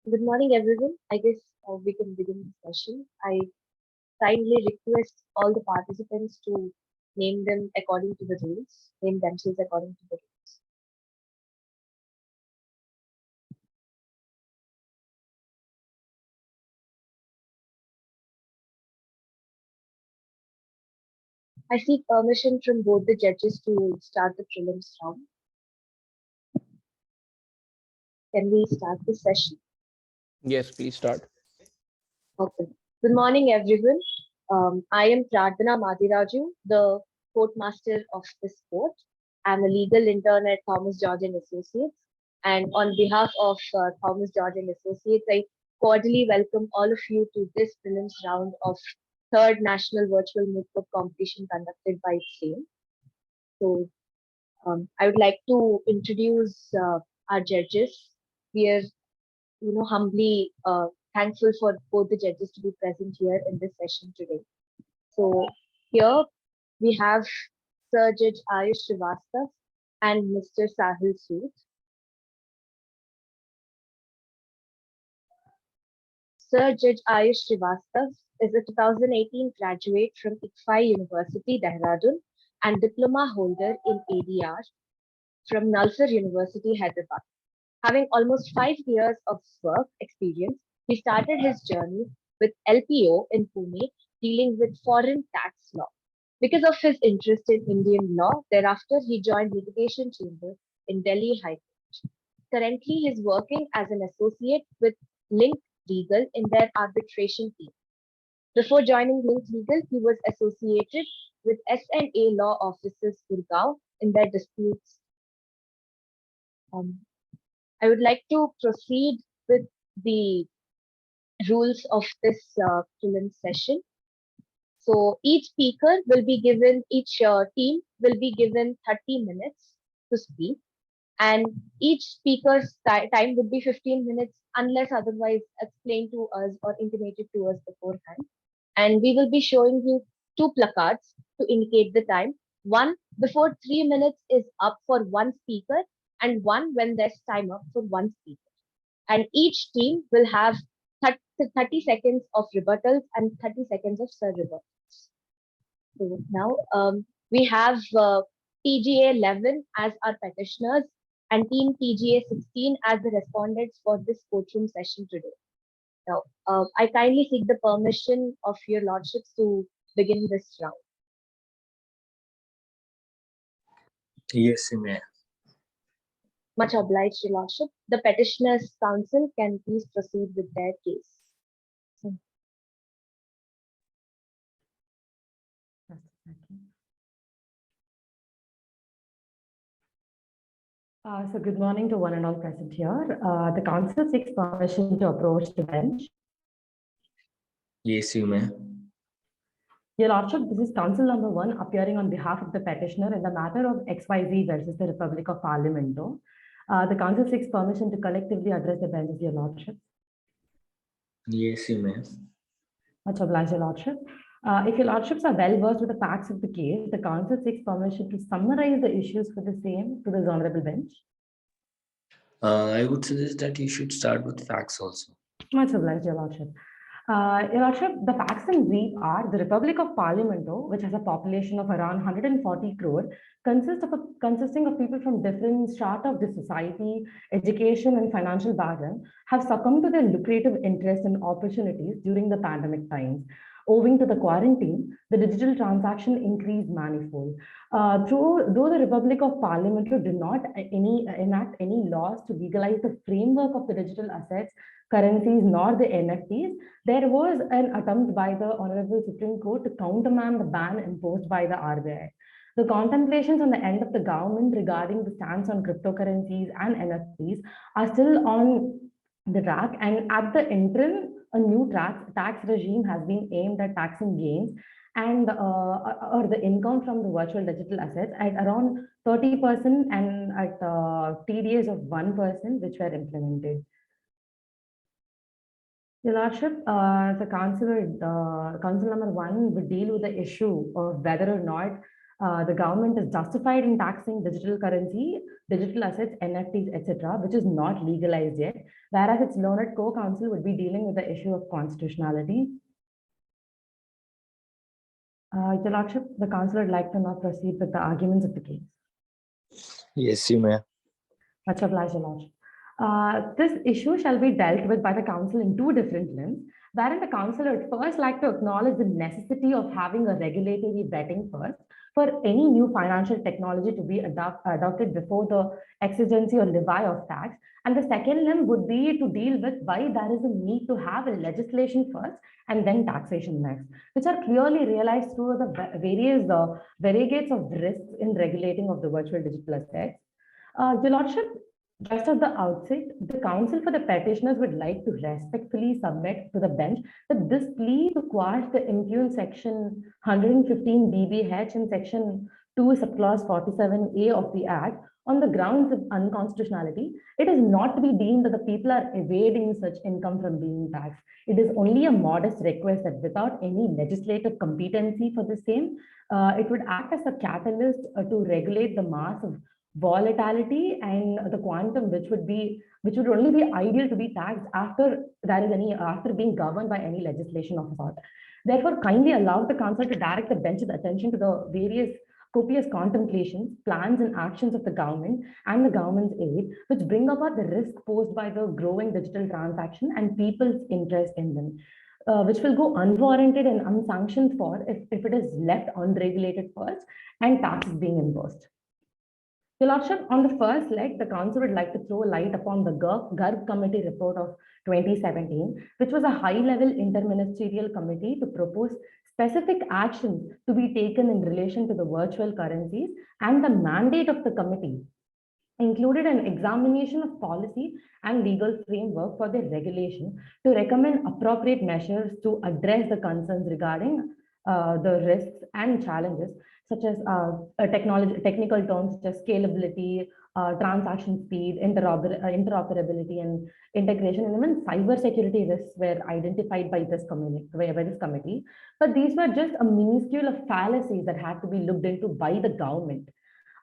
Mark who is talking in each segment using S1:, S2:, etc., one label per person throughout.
S1: Good morning, everyone. I guess we can begin the session. I kindly request all the participants to name them according to the rules, name themselves according to the rules. I seek permission from both the judges to start the prelims round. Can we start the session?
S2: Yes, please start.
S1: Okay. Good morning, everyone. I am Pradhana Madiraju, the courtmaster of this court. I'm a legal intern at Thomas George and Associates, and on behalf of Thomas George and Associates, I cordially welcome all of you to this prelims round of third national virtual moot court competition conducted by SAME. So, I would like to introduce our judges. We are humbly thankful for both the judges to be present here in this session today. So here we have Sir Judge Ayush Srivastav and Mr. Sahil Sood. Sir Judge Ayush Srivastav is a 2018 graduate from ICFI University, Dehradun, and diploma holder in ADR from Nalsar University, Hyderabad. Having almost 5 years of work experience, he started his journey with LPO in Pune, dealing with foreign tax law. Because of his interest in Indian law, thereafter he joined litigation chamber in Delhi High Court. Currently, he is working as an associate with Link Legal in their arbitration team. Before joining Link Legal, he was associated with S&A Law Offices Gurgaon in their disputes. Um, I would like to proceed with the rules of this prelim session. So each team will be given 30 minutes to speak, and each speaker's time would be 15 minutes unless otherwise explained to us or intimated to us beforehand. And we will be showing you two placards to indicate the time. One before 3 minutes is up for one speaker, and one when there's time up for one speaker. And each team will have 30 seconds of rebuttals and 30 seconds of sir rebuttals. So now we have TGA 11 as our petitioners and team TGA 16 as the respondents for this courtroom session today. Now, I kindly seek the permission of your lordships to begin this round.
S3: Yes, you may.
S1: Much obliged, your lordship. The petitioners' counsel can please proceed with their case.
S4: So good morning to one and all present here. The council seeks permission to approach the bench.
S3: Yes, you may.
S4: Your Lordship, this is council number 1 appearing on behalf of the petitioner in the matter of XYZ versus the Republic of Parliamento. The council seeks permission to collectively address the bench, Your Lordship.
S3: Yes, you may.
S4: Much obliged, Your Lordship. If Your Lordships are well versed with the facts of the case, the council seeks permission to summarize the issues for the same to the honorable bench.
S3: I would suggest that you should start with facts also.
S4: Much obliged, Your Lordship. Your Lordship, the facts in brief are the Republic of Parliamento, which has a population of around 140 crore, consisting of people from different strata of the society, education, and financial background, have succumbed to their lucrative interests and opportunities during the pandemic times. Owing to the quarantine, the digital transaction increased manifold. Though the Republic of Parliamento did not enact any laws to legalize the framework of the digital assets, currencies, nor the NFTs, there was an attempt by the Honorable Supreme Court to countermand the ban imposed by the RBI. The contemplations on the end of the government regarding the stance on cryptocurrencies and NFTs are still on the track, and at the interim, a new tax regime has been aimed at taxing gains and or the income from the virtual digital assets at around 30% and at TDS of 1%, which were implemented. Your Lordship, the council number 1 would deal with the issue of whether or not The government is justified in taxing digital currency, digital assets, NFTs, etc., which is not legalized yet, whereas its learned co-counsel would be dealing with the issue of constitutionality. Your Lordship, the council would like to now proceed with the arguments of the case.
S2: Yes, you may.
S4: Much obliged, Your Lordship. This issue shall be dealt with by the council in two different limbs, wherein the council would first like to acknowledge the necessity of having a regulatory vetting first for any new financial technology to be adopted before the exigency or levy of tax. And the second limb would be to deal with why there is a need to have a legislation first and then taxation next, which are clearly realized through the various variegates of risks in regulating of the virtual digital assets. Your Lordship, just at the outset, the counsel for the petitioners would like to respectfully submit to the bench that this plea to quash the impugned section 115 BBH and section 2 subclause 47A of the Act on the grounds of unconstitutionality, it is not to be deemed that the people are evading such income from being taxed. It is only a modest request that without any legislative competency for the same, it would act as a catalyst to regulate the mass of volatility and the quantum which would only be ideal to be taxed after after being governed by any legislation of sort. Therefore, kindly allow the council to direct the bench's attention to the various copious contemplations, plans, and actions of the government and the government's aid, which bring about the risk posed by the growing digital transaction and people's interest in them, which will go unwarranted and unsanctioned for if it is left unregulated first and taxes being imposed. Your Lordship, on the first leg, the council would like to throw light upon the GARB committee report of 2017, which was a high-level interministerial committee to propose specific actions to be taken in relation to the virtual currencies, and the mandate of the committee included an examination of policy and legal framework for their regulation to recommend appropriate measures to address the concerns regarding the risks and challenges such as technical terms such as scalability, transaction speed, interoperability, and integration, and even cybersecurity risks were identified by this committee. But these were just a minuscule of fallacies that had to be looked into by the government.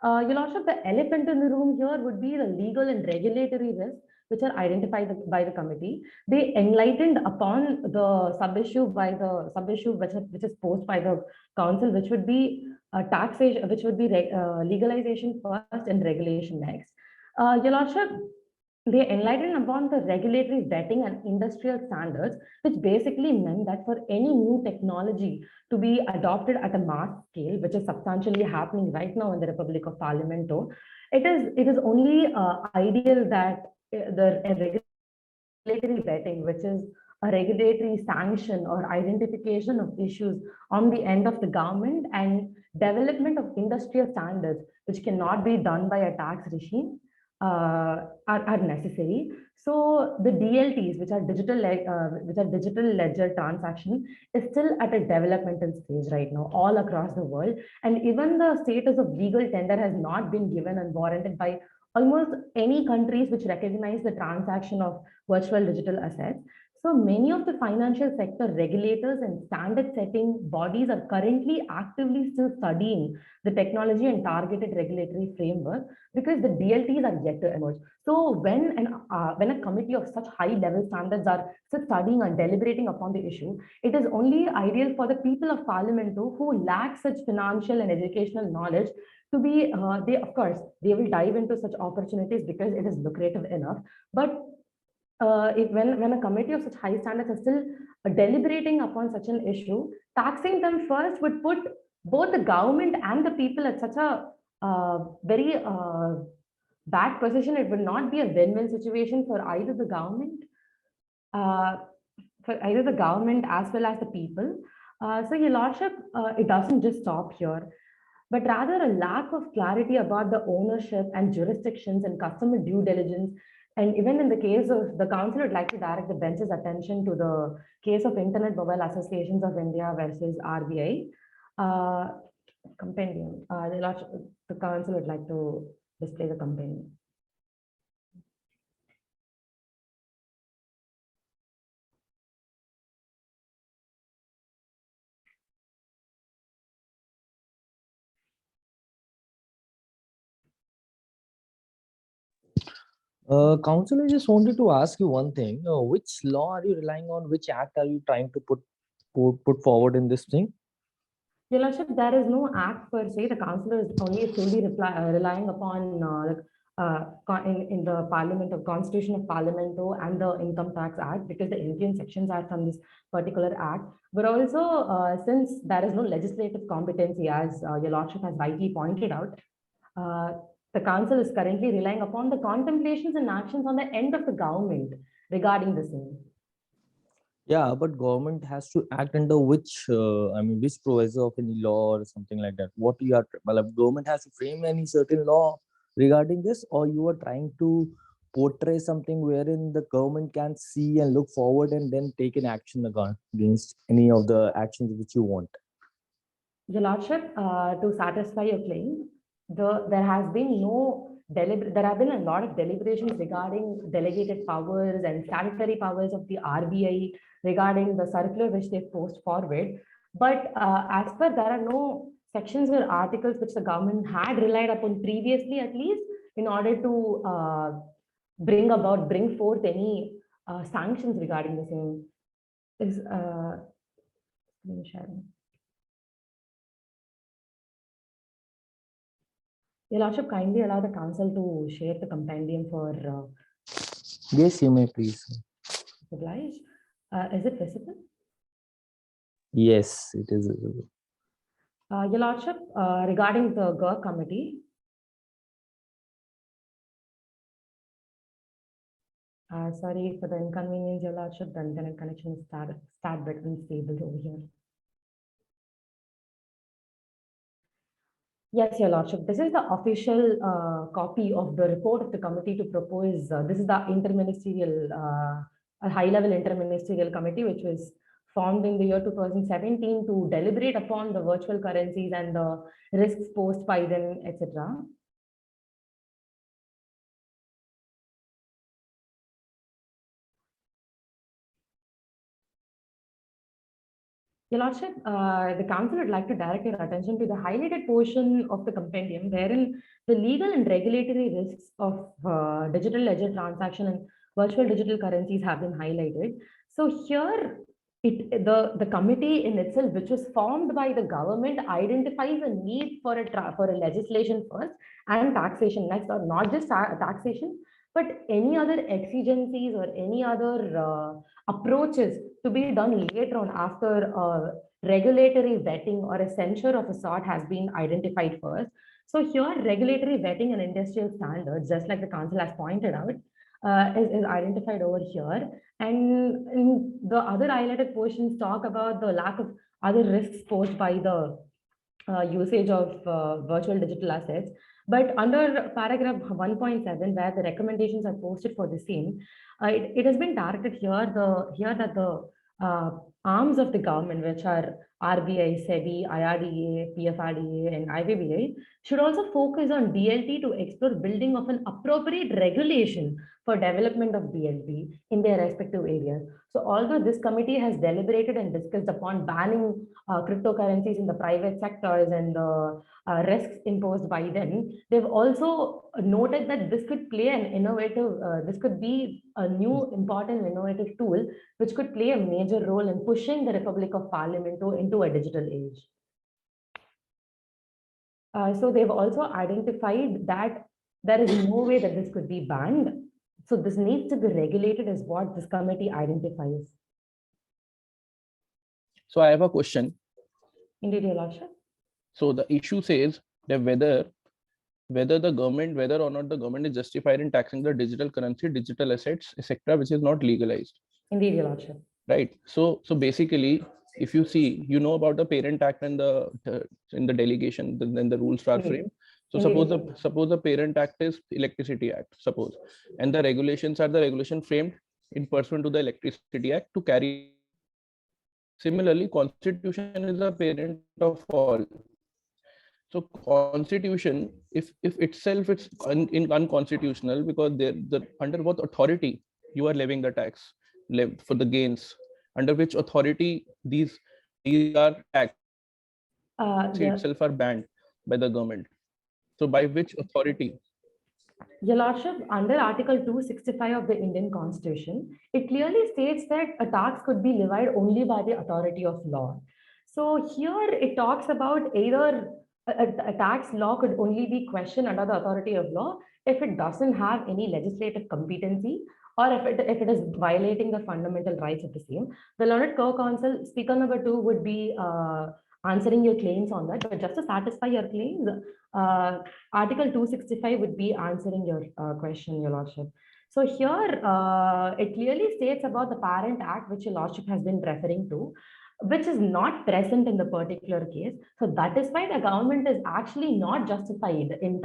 S4: Your Lordship, the elephant in the room here would be the legal and regulatory risks which are identified by the committee. They enlightened upon the sub-issue which is posed by the council, which would be taxation, which would be legalization first and regulation next. Your Lordship, they enlightened upon the regulatory vetting and industrial standards, which basically meant that for any new technology to be adopted at a mass scale, which is substantially happening right now in the Republic of Parliamento, it is only ideal that the regulatory vetting, which is a regulatory sanction or identification of issues on the end of the government, and development of industrial standards, which cannot be done by a tax regime, are necessary. So the DLTs, which are digital ledger transaction, is still at a developmental stage right now all across the world, and even the status of legal tender has not been given and warranted by almost any countries which recognize the transaction of virtual digital assets. So many of the financial sector regulators and standard setting bodies are currently actively still studying the technology and targeted regulatory framework, because the DLTs are yet to emerge. So when a committee of such high level standards are still studying and deliberating upon the issue, it is only ideal for the people of Parliament who lack such financial and educational knowledge to be, they will dive into such opportunities because it is lucrative enough. But when a committee of such high standards are still deliberating upon such an issue, taxing them first would put both the government and the people at such a very bad position. It would not be a win-win situation for either the government, as well as the people. So, Your Lordship, it doesn't just stop here, but rather a lack of clarity about the ownership and jurisdictions and customer due diligence. And even in the case of the council, would like to direct the bench's attention to the case of Internet Mobile Associations of India versus RBI compendium. The council would like to display the compendium.
S2: Council, I just wanted to ask you one thing. Which law are you relying on? Which act are you trying to put forward in this thing?
S4: Your Lordship, there is no act per se. The council is only solely relying upon in the Parliament of Constitution of Parliamento and the Income Tax Act, because the Indian sections are from this particular act. But also, since there is no legislative competency, as Your Lordship has rightly pointed out, uh, the council is currently relying upon the contemplations and actions on the end of the government regarding the same.
S2: Yeah, but government has to act under which, which proviso of any law or something like that. What you are, well, government has to frame any certain law regarding this, or you are trying to portray something wherein the government can see and look forward and then take an action against any of the actions which you want.
S4: Your Lordship, to satisfy your claim, there has been there have been a lot of deliberations regarding delegated powers and statutory powers of the RBI regarding the circular which they post forward. But as per, there are no sections or articles which the government had relied upon previously, at least, in order to bring forth any sanctions regarding the same. Is screen sharing. Your Lordship, kindly allow the council to share the compendium for
S2: Yes, you may please.
S4: oblige. Is it visible?
S2: Yes, it is visible.
S4: Your Lordship, regarding the GER committee, sorry for the inconvenience, Your Lordship, the internet connection is start bit unstable over here. Yes, Your Lordship, this is the official copy of the report of the committee to propose. This is the interministerial, a high-level interministerial committee, which was formed in the year 2017 to deliberate upon the virtual currencies and the risks posed by them, etc. Your Lordship, the Council would like to direct your attention to the highlighted portion of the compendium, wherein the legal and regulatory risks of digital ledger transaction and virtual digital currencies have been highlighted. So here, the committee in itself, which was formed by the government, identifies a need for a legislation first and taxation next, or not just taxation, but any other exigencies or any other approaches to be done later on after regulatory vetting or a censure of a sort has been identified first. So here, regulatory vetting and industrial standards, just like the council has pointed out, is identified over here. And in the other highlighted portions talk about the lack of other risks posed by the usage of virtual digital assets. But under paragraph 1.7, where the recommendations are posted for the same, it has been directed here that the arms of the government, which are RBI, SEBI, IRDA, PFRDA, and IBBA, should also focus on DLT to explore building of an appropriate regulation for development of DLT in their respective areas. So although this committee has deliberated and discussed upon banning cryptocurrencies in the private sectors and the risks imposed by them, they've also noted that this could play an innovative, this could be a new important innovative tool which could play a major role in pushing the Republic of Parliament into a digital age. So they've also identified that there is no way that this could be banned. So this needs to be regulated is what this committee identifies.
S5: So I have a question.
S4: Indeed, Your Lordship.
S5: So the issue says that whether the government, whether or not the government is justified in taxing the digital currency, digital assets, etc., which is not legalized.
S4: Indeed, Your Lordship.
S5: Right. So basically, if you see, you know about the Parent Act and in the delegation, then the rules are framed. So suppose the Parent Act is Electricity Act, suppose, and the regulations are the regulation framed in pursuant to the Electricity Act to carry. Similarly, Constitution is a parent of all. So Constitution, if itself it's unconstitutional, because under what authority you are levying the tax for the gains, under which authority these are taxed itself are banned by the government. So by which authority?
S4: Your Lordship, under Article 265 of the Indian Constitution, it clearly states that a tax could be levied only by the authority of law. So here it talks about either a tax law could only be questioned under the authority of law if it doesn't have any legislative competency or if it is violating the fundamental rights of the same. The Learned Co-Counsel, Speaker number 2 would be answering your claims on that, but just to satisfy your claims, Article 265 would be answering your question, Your Lordship. So here, it clearly states about the Parent Act, which Your Lordship has been referring to, which is not present in the particular case. So that is why the government is actually not justified in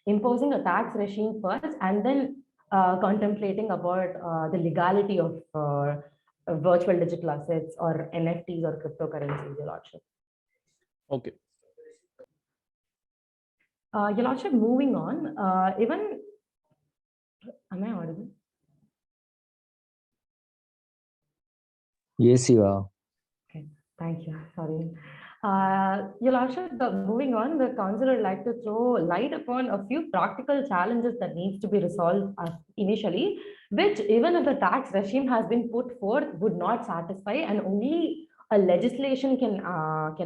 S4: imposing a tax regime first and then contemplating about the legality of virtual digital assets or NFTs or cryptocurrencies, Your Lordship.
S5: Okay.
S4: Your Lordship, moving on, am I audible?
S2: Yes, you are.
S4: Okay, thank you. Sorry. Your Lordship, moving on, the council would like to throw light upon a few practical challenges that needs to be resolved initially, which even if the tax regime has been put forth, would not satisfy, and only a legislation can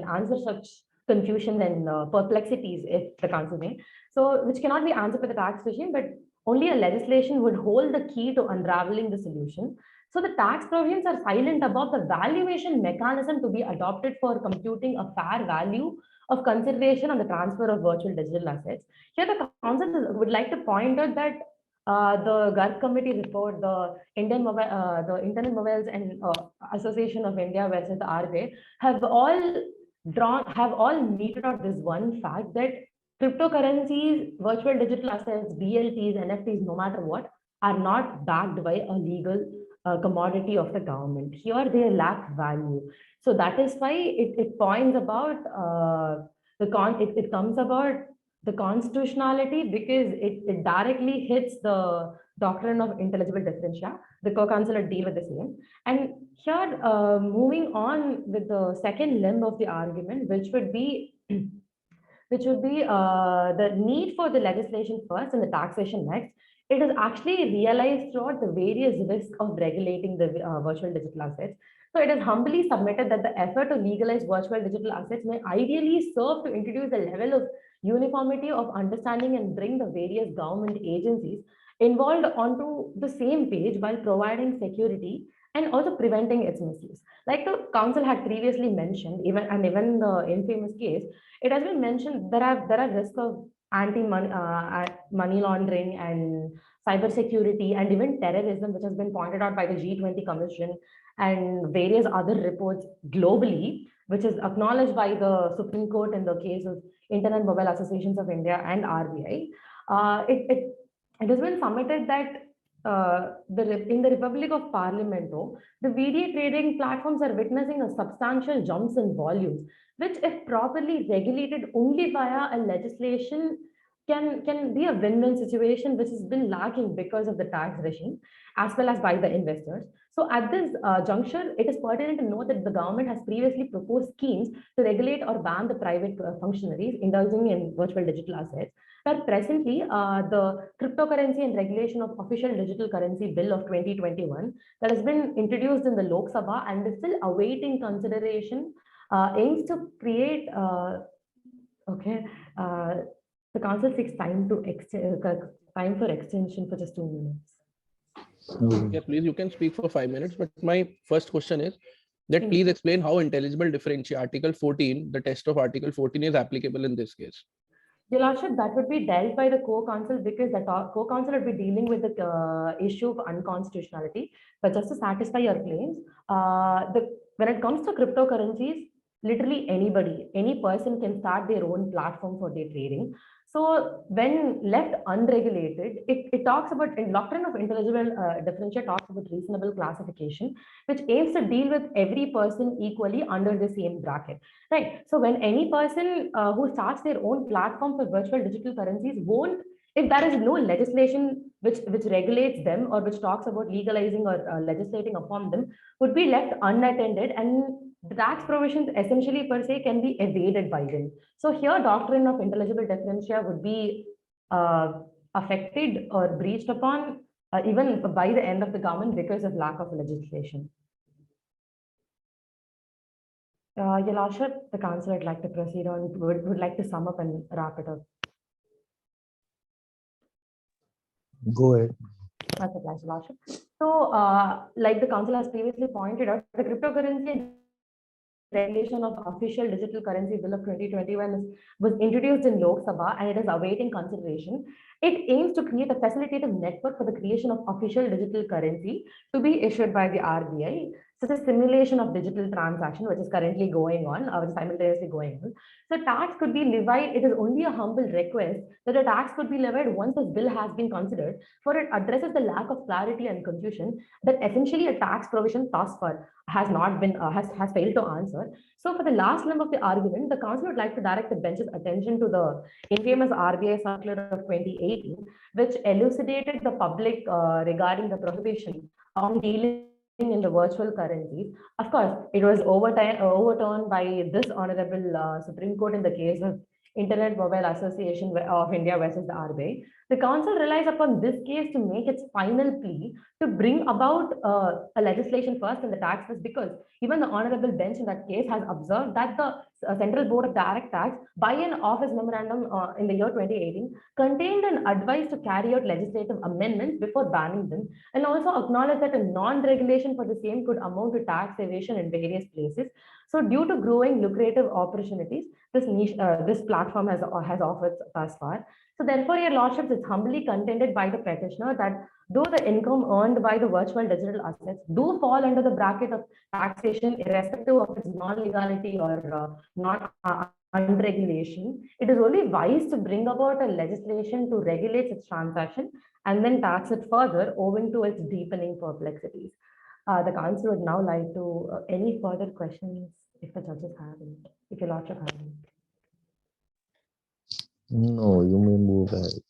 S4: answer such confusion and perplexities, if the council may. So, which cannot be answered by the tax regime, but only a legislation would hold the key to unraveling the solution. So the tax provisions are silent about the valuation mechanism to be adopted for computing a fair value of consideration on the transfer of virtual digital assets. Here, the council would like to point out that the GARG committee report, the Internet Mobiles and Association of India versus the RBI have all meted out this one fact that cryptocurrencies, virtual digital assets, BLTs, NFTs, no matter what, are not backed by a legal commodity of the government. Here they lack value. So that is why it points about it comes about the constitutionality, because it directly hits the doctrine of intelligible differentia. The co-counsel will deal with the same. And here, moving on with the second limb of the argument, which would be the need for the legislation first and the taxation next. It is actually realized throughout the various risks of regulating the virtual digital assets. So it is humbly submitted that the effort to legalize virtual digital assets may ideally serve to introduce a level of uniformity of understanding and bring the various government agencies involved onto the same page while providing security and also preventing its misuse. Like the council had previously mentioned, even the infamous case, it has been mentioned there are risks of money laundering and cyber security and even terrorism, which has been pointed out by the G20 Commission and various other reports globally, which is acknowledged by the Supreme Court in the case of Internet Mobile Associations of India and RBI. It has been submitted that in the Republic of Parliamento, the VDA trading platforms are witnessing a substantial jumps in volumes, which, if properly regulated only via a legislation, can be a win-win situation, which has been lacking because of the tax regime, as well as by the investors. So at this juncture, it is pertinent to note that the government has previously proposed schemes to regulate or ban the private functionaries indulging in virtual digital assets. But presently, the Cryptocurrency and Regulation of Official Digital Currency Bill of 2021 that has been introduced in the Lok Sabha and is still awaiting consideration aims to create, the council seeks time for extension for just 2 minutes.
S5: Yeah, please, you can speak for 5 minutes. But my first question is that please explain how intelligible differentiate Article 14, the test of Article 14 is applicable in this case.
S4: Your Lordship, that would be dealt by the co-counsel, because the co-counsel would be dealing with the issue of unconstitutionality. But just to satisfy your claims, when it comes to cryptocurrencies, literally anybody, any person can start their own platform for their trading. So when left unregulated, it talks about, in doctrine of intelligible differentiate talks about reasonable classification, which aims to deal with every person equally under the same bracket, right? So when any person who starts their own platform for virtual digital currencies won't, if there is no legislation which regulates them or which talks about legalizing or legislating upon them, would be left unattended, and the tax provisions essentially per se can be evaded by them. So here, doctrine of intelligible differentia would be affected or breached upon even by the end of the government because of lack of legislation. Your Lordship, the council would like to proceed on, would like to sum up and wrap it up.
S2: Go ahead.
S4: That's a pleasure, Lordship. So, like the council has previously pointed out, the cryptocurrency regulation of official digital currency bill of 2021 was introduced in Lok Sabha and it is awaiting consideration. It aims to create a facilitative network for the creation of official digital currency to be issued by the RBI, such as simulation of digital transaction, which is currently going on, or simultaneously going on. So tax could be levied. It is only a humble request that a tax could be levied once this bill has been considered, for it addresses the lack of clarity and confusion that essentially a tax provision thus far has not been has failed to answer. So for the last limb of the argument, the council would like to direct the bench's attention to the infamous RBI circular of 2018, which elucidated the public regarding the prohibition on dealing in the virtual currencies. Of course, it was overturned by this honorable Supreme Court in the case of Internet Mobile Association of India versus the RBI. The council relies upon this case to make its final plea to bring about a legislation first in the tax first, because even the honorable bench in that case has observed that the Central Board of Direct Tax, by an office memorandum in the year 2018, contained an advice to carry out legislative amendments before banning them, and also acknowledged that a non-regulation for the same could amount to tax evasion in various places. So due to growing lucrative opportunities, this niche, this platform has offered thus far. So therefore, your lordships, it's humbly contended by the petitioner that though the income earned by the virtual digital assets do fall under the bracket of taxation, irrespective of its non-legality or non-unregulation, it is only wise to bring about a legislation to regulate its transaction and then tax it further owing to its deepening perplexities. The council would now like to, any further questions if the judges have any, if your lordship have any.
S2: No, you may move ahead.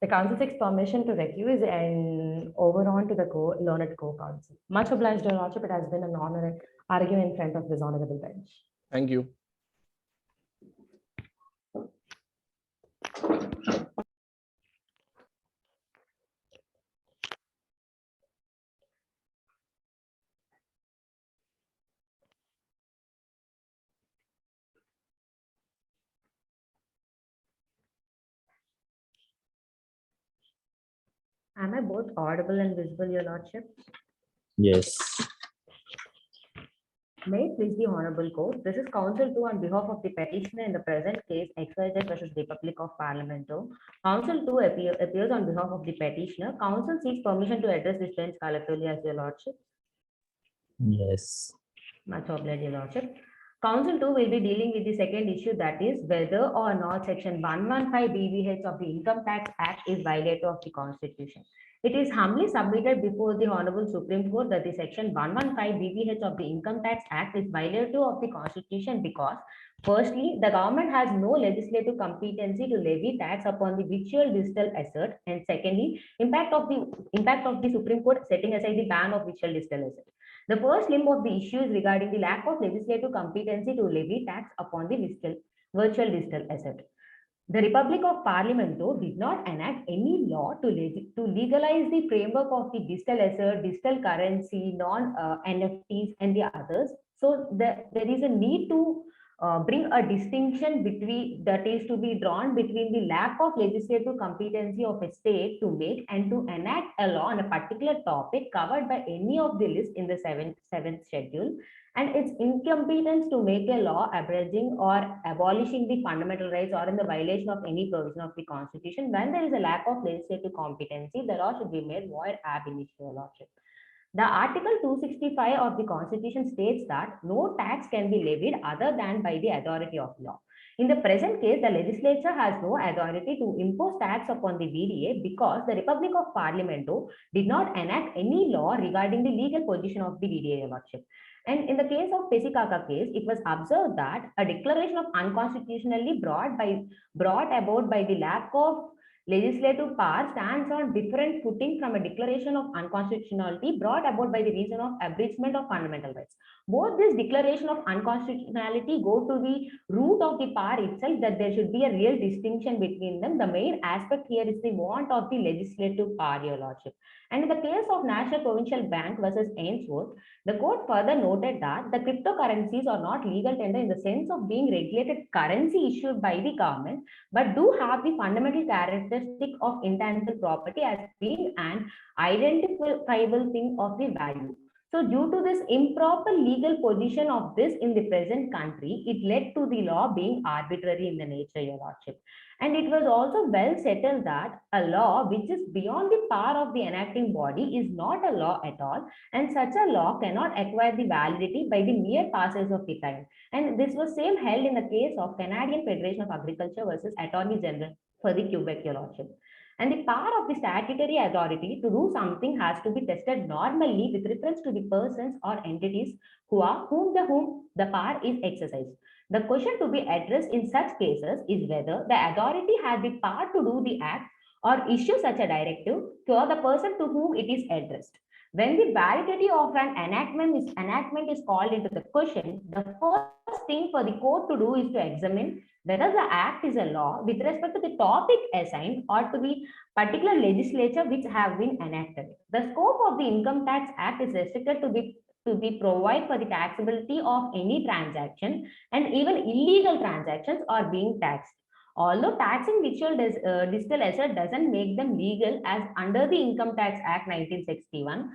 S4: The council seeks permission to recuse and over on to the learned co-counsel. Much obliged, your lordship. It has been an honor arguing in front of this honorable bench.
S5: Thank you.
S4: Am I both audible and visible, your lordship?
S2: Yes.
S4: May it please the Honorable Court. This is Counsel 2 on behalf of the petitioner in the present case, XYZ versus Republic of Parlamento. Counsel 2 appears on behalf of the petitioner. Counsel seeks permission to address this bench collectively as your lordship.
S2: Yes.
S4: Much obliged, your lordship. Counsel 2 will be dealing with the second issue, that is whether or not Section 115 BVH of the Income Tax Act is violative of the Constitution. It is humbly submitted before the Honorable Supreme Court that the Section 115 BVH of the Income Tax Act is violative of the Constitution because, firstly, the government has no legislative competency to levy tax upon the virtual digital asset, and secondly, impact of the Supreme Court setting aside the ban of virtual digital asset. The first limb of the issue is regarding the lack of legislative competency to levy tax upon the virtual digital asset. The Republic of Parlamento did not enact any law to legalize the framework of the digital asset, digital currency, non-NFTs, and the others. So there is a need to bring a distinction between that is to be drawn between the lack of legislative competency of a state to make and to enact a law on a particular topic covered by any of the lists in the seventh schedule, and its incompetence to make a law abridging or abolishing the fundamental rights or in the violation of any provision of the Constitution. When there is a lack of legislative competency, the law should be made void ab initio, lordship. The Article 265 of the Constitution states that no tax can be levied other than by the authority of law. In the present case, the legislature has no authority to impose tax upon the VDA because the Republic of Parlamento did not enact any law regarding the legal position of the VDA, lordship. And in the case of Pesikaka case, it was observed that a declaration of unconstitutionally brought about by the lack of legislative power stands on different footing from a declaration of unconstitutionality brought about by the reason of abridgment of fundamental rights. Both this declaration of unconstitutionality go to the root of the power itself, that there should be a real distinction between them. The main aspect here is the want of the legislative power, Your Lordship. And in the case of National Provincial Bank versus Ainsworth, the court further noted that the cryptocurrencies are not legal tender in the sense of being regulated currency issued by the government, but do have the fundamental characteristic of intangible property as being an identifiable thing of the value. So due to this improper legal position of this in the present country, it led to the law being arbitrary in the nature, Your Lordship. And it was also well settled that a law which is beyond the power of the enacting body is not a law at all, and such a law cannot acquire the validity by the mere passage of the time. And this was same held in the case of Canadian Federation of Agriculture versus Attorney General for the Quebec, Your Lordship. And the power of the statutory authority to do something has to be tested normally with reference to the persons or entities whom the power is exercised. The question to be addressed in such cases is whether the authority has the power to do the act or issue such a directive to the person to whom it is addressed. When the validity of an enactment is called into the question, the first thing for the court to do is to examine whether the act is a law with respect to the topic assigned or to the particular legislature which have been enacted. The scope of the Income Tax Act is restricted to be provide for the taxability of any transaction, and even illegal transactions are being taxed. Although taxing digital asset doesn't make them legal, as under the Income Tax Act 1961,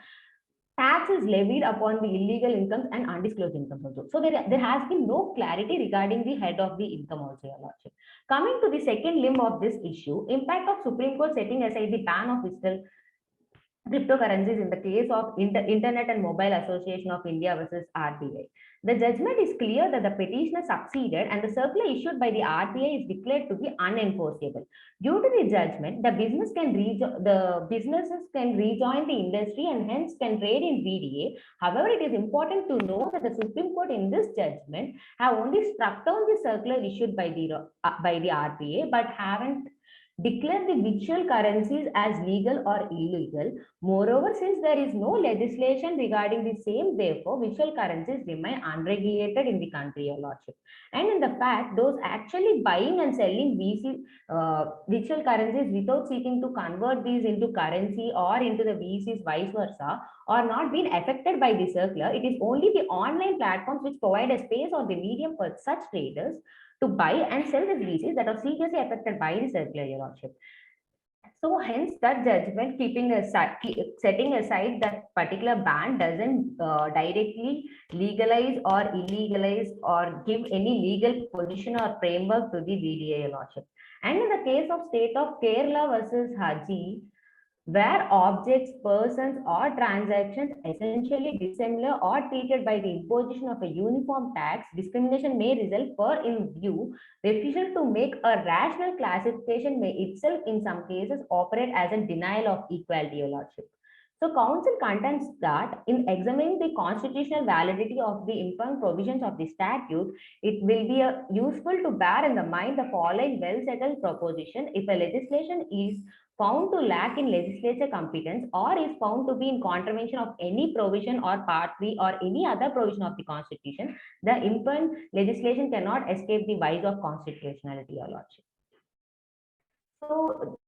S4: tax is levied upon the illegal incomes and undisclosed incomes also. So there has been no clarity regarding the head of the income also, Your Lordship. Coming to the second limb of this issue, impact of Supreme Court setting aside the ban of digital cryptocurrencies in the case of Internet and Mobile Association of India versus RBI. The judgment is clear that the petitioner succeeded and the circular issued by the RBI is declared to be unenforceable. Due to the judgment, the businesses can rejoin the industry and hence can trade in VDA. However, it is important to know that the Supreme Court in this judgment have only struck down the circular issued by the RBI, but haven't declare the virtual currencies as legal or illegal. Moreover, since there is no legislation regarding the same, therefore, virtual currencies remain unregulated in the country, Your Lordship. And in the fact, those actually buying and selling virtual currencies without seeking to convert these into currency or into the VCs, vice versa, are not being affected by the circular. It is only the online platforms which provide a space or the medium for such traders to buy and sell the VCs that are seriously affected by the circular, Your Lordship. So hence that judgment setting aside that particular ban doesn't directly legalize or illegalize or give any legal position or framework to the VDA, Your Lordship. And in the case of state of Kerala versus Haji, where objects, persons, or transactions essentially dissimilar or treated by the imposition of a uniform tax, discrimination may result. For in view, refusal to make a rational classification may itself in some cases operate as a denial of equality, Your Lordship. So council contends that in examining the constitutional validity of the important provisions of the statute, it will be useful to bear in the mind the following well-settled proposition. If a legislation is found to lack in legislature competence or is found to be in contravention of any provision or part 3 or any other provision of the constitution, the imperfect legislation cannot escape the vice of constitutionality, Your Lordship.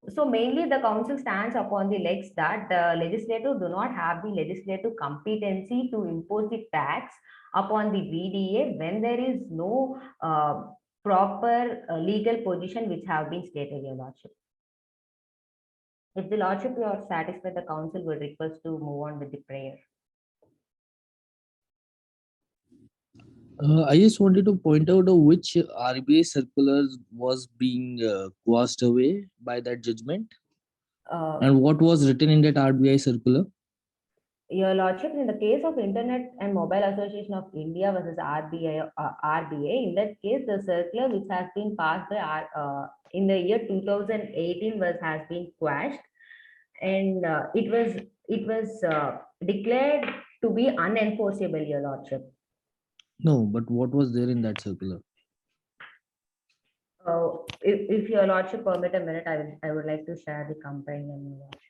S4: So mainly the council stands upon the legs that the legislature do not have the legislative competency to impose the tax upon the VDA when there is no proper legal position which have been stated, Your Lordship. If the Lordship you are satisfied, the council would request to move on with the prayer.
S2: I just wanted to point out which RBI circulars was being quashed away by that judgment, and what was written in that RBI circular.
S4: Your Lordship, in the case of Internet and Mobile Association of India versus RBI, in that case, the circular which has been passed by in the year 2018 has been quashed, and it was declared to be unenforceable, Your Lordship.
S2: No, but what was there in that circular?
S6: If your lordship permit a minute, I would like to share the company name, your lordship.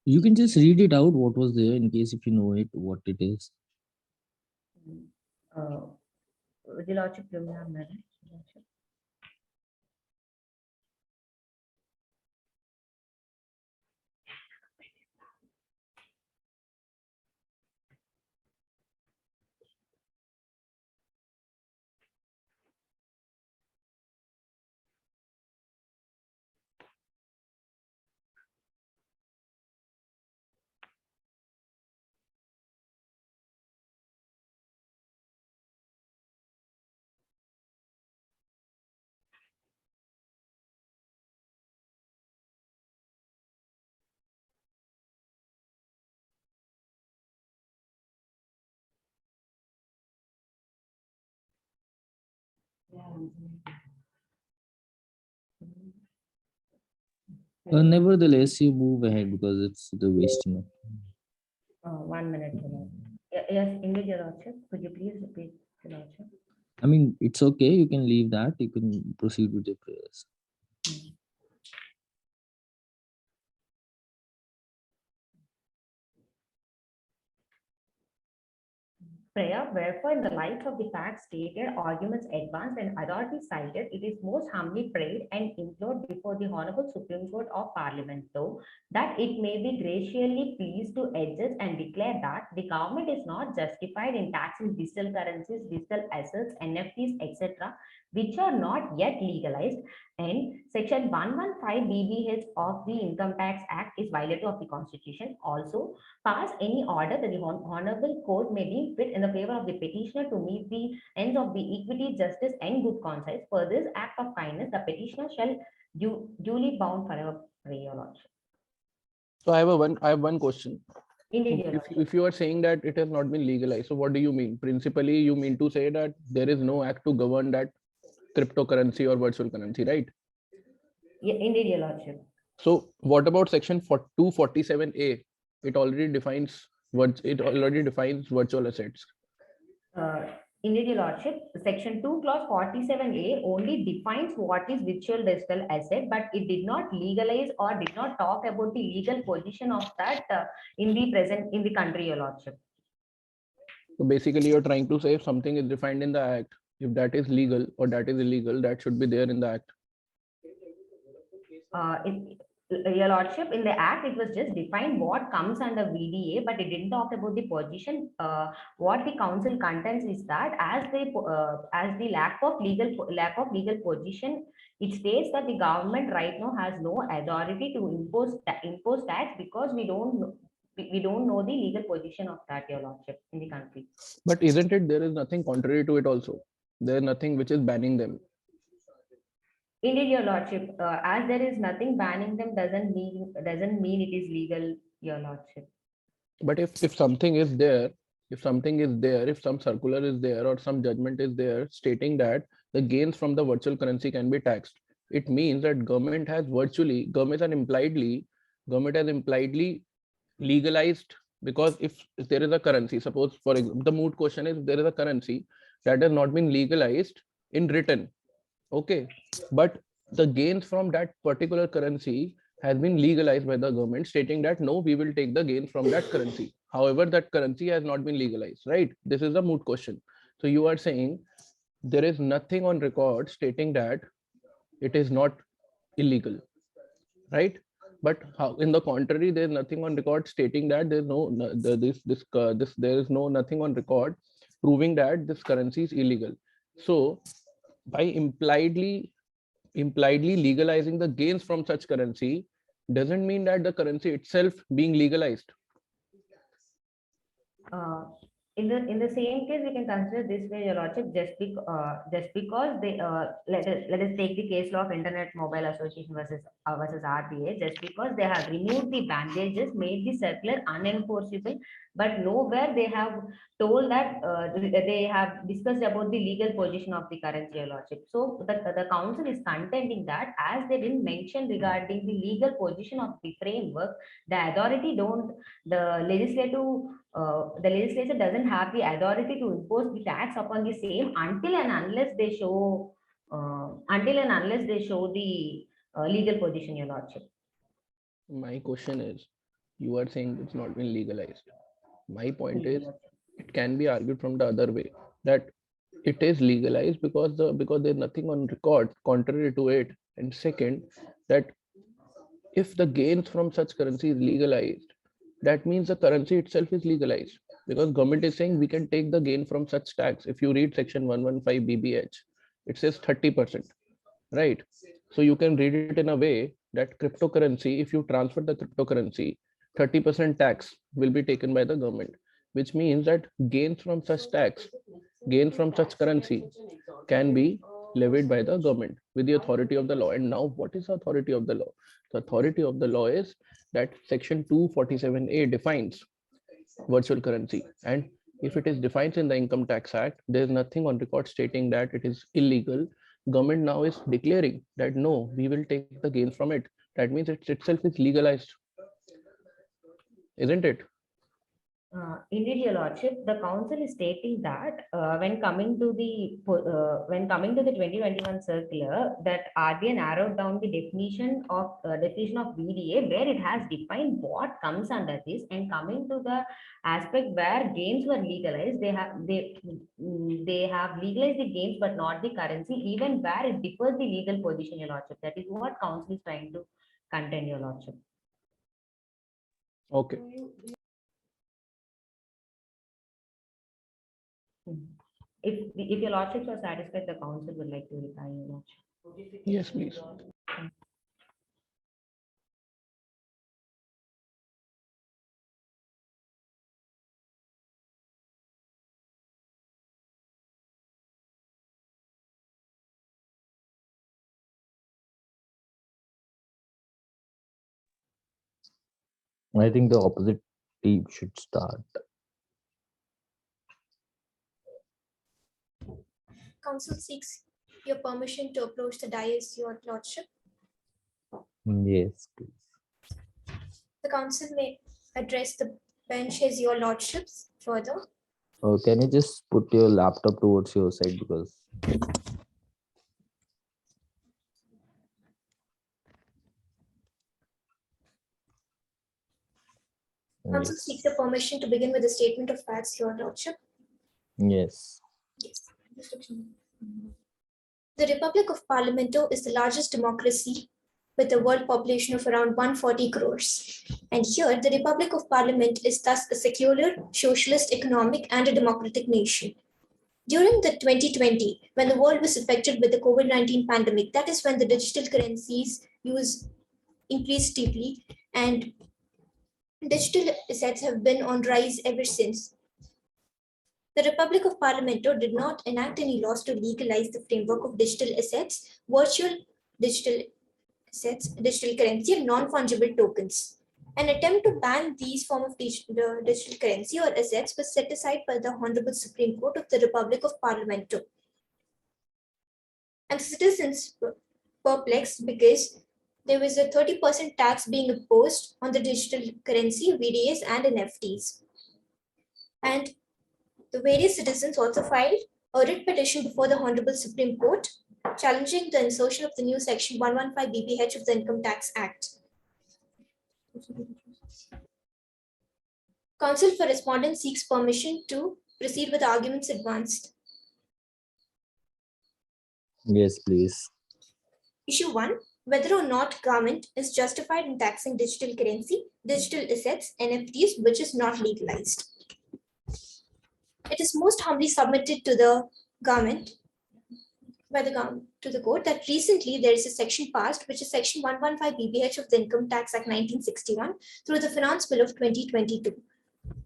S2: You can just read it out what was there in case if you know it, what it is.
S6: Would your lordship give me a minute? Your lordship?
S2: Nevertheless, you move ahead because it's the wasting of time.
S6: 1 minute, your lordship. Yes, indeed, your lordship. Could you please repeat, your lordship?
S2: I mean, it's okay. You can leave that. You can proceed with your prayers.
S6: Prayer, wherefore, in the light of the facts stated, arguments advanced, and authorities cited, it is most humbly prayed and implored before the Honorable Supreme Court of Parliament, though, that it may be graciously pleased to adjust and declare that the government is not justified in taxing digital currencies, digital assets, NFTs, etc., which are not yet legalized, and Section 115 BBH of the Income Tax Act is violative of the Constitution. Also, pass any order that the Honorable Court may deem fit in the favor of the petitioner to meet the ends of the equity, justice, and good conscience. For this act of kindness, the petitioner shall duly bound forever. Pray, your lordship.
S5: So I have one question.
S6: Indeed,
S5: So
S6: your lordship.
S5: if you are saying that it has not been legalized, so what do you mean? Principally, you mean to say that there is no act to govern that cryptocurrency or virtual currency, right?
S6: Yeah, indeed, your lordship.
S5: So what about section 247A? It already defines virtual assets.
S6: Indeed, your lordship. Section 2, clause 47A only defines what is virtual digital asset, but it did not legalize or did not talk about the legal position of that in the country, your lordship.
S5: So basically, you're trying to say if something is defined in the act, if that is legal or that is illegal, that should be there in the act.
S6: Your lordship, in the act, it was just defined what comes under VDA, but it didn't talk about the position. What the council contends is that as the lack of legal position, it states that the government right now has no authority to impose tax because we don't know the legal position of that, your lordship, in the country.
S5: But isn't it there is nothing contrary to it also? There is nothing which is banning them.
S6: Indeed, your lordship, as there is nothing banning them doesn't mean it is legal, your lordship.
S5: But if something is there, if some circular is there or some judgment is there stating that the gains from the virtual currency can be taxed, it means that government has impliedly legalized, because if there is a currency, suppose for example, the moot question is there is a currency that has not been legalized in written, okay, but the gains from that particular currency has been legalized by the government stating that no, we will take the gains from that currency. However, that currency has not been legalized, right? This is a moot question. So you are saying there is nothing on record stating that it is not illegal, right? But how, in the contrary, there is nothing on record stating that there is nothing on record proving that this currency is illegal. So by impliedly legalizing the gains from such currency doesn't mean that the currency itself being legalized.
S6: in the same case, we can consider this way, Your Lordship, just because they let us take the case law of Internet Mobile Association versus RBA, just because they have removed the bandages, made the circular unenforceable, but nowhere they have told that they have discussed about the legal position of the currency, Your Lordship. So the council is contending that as they didn't mention regarding the legal position of the framework, the authority don't the legislature doesn't have the authority to impose the tax upon the same until and unless they show the legal position, Your Lordship.
S5: My question is, you are saying it's not been legalized. My point
S6: Yes,
S5: is,
S6: Your Lordship.
S5: it can be argued from the other way that it is legalized because there's nothing on record contrary to it. And second, that if the gains from such currency is legalized, that means the currency itself is legalized, because government is saying we can take the gain from such tax. If you read section 115 BBH, it says 30%, right? So you can read it in a way that cryptocurrency, if you transfer the cryptocurrency, 30% tax will be taken by the government, which means that gains from such tax, gains from such currency can be levied by the government with the authority of the law. And now what is the authority of the law? The authority of the law is that section 247A defines virtual currency, and if it is defined in the Income Tax Act, there is nothing on record stating that it is illegal. Government now is declaring that no, we will take the gains from it. That means it itself is legalized, isn't it?
S6: Indeed, Your Lordship, the council is stating that when coming to the 2021 circular, that RBI narrowed down the definition of VDA, where it has defined what comes under this, and coming to the aspect where gains were legalized, they have legalized the gains but not the currency, even where it differs the legal position, Your Lordship. That is what council is trying to contend, Your Lordship.
S5: Okay.
S6: If Your Lordships are satisfied, the council would like to reply, Your Lordship.
S5: Yes, please.
S2: I think the opposite team should start.
S7: Council seeks your permission to approach the dais, Your Lordship.
S2: Yes, please.
S7: The council may address the bench as Your Lordships further.
S2: Oh, can you just put your laptop towards your side, because
S7: Council
S2: yes,
S7: seeks the permission to begin with a statement of facts, Your Lordship.
S2: yes,
S7: Yes. The Republic of Parlamento is the largest democracy with a world population of around 140 crores. And here, the Republic of Parliament is thus a secular, socialist, economic, and a democratic nation. During the 2020, when the world was affected with the COVID-19 pandemic, that is when the digital currencies use increased steeply, and digital assets have been on rise ever since. The Republic of Parlamento did not enact any laws to legalize the framework of digital assets, virtual digital assets, digital currency, and non-fungible tokens. An attempt to ban these forms of digital currency or assets was set aside by the Honorable Supreme Court of the Republic of Parlamento. And citizens were perplexed because there was a 30% tax being imposed on the digital currency, VDAs, and NFTs. And the various citizens also filed a writ petition before the Honorable Supreme Court, challenging the insertion of the new section 115 BBH of the Income Tax Act. Counsel for Respondent seeks permission to proceed with arguments advanced.
S2: yes, please.
S7: Issue 1. Whether or not government is justified in taxing digital currency, digital assets, NFTs, which is not legalized. It is most humbly submitted to the government by the government to the court that recently there is a section passed, which is section 115 BBH of the Income Tax Act 1961 through the Finance Bill of 2022.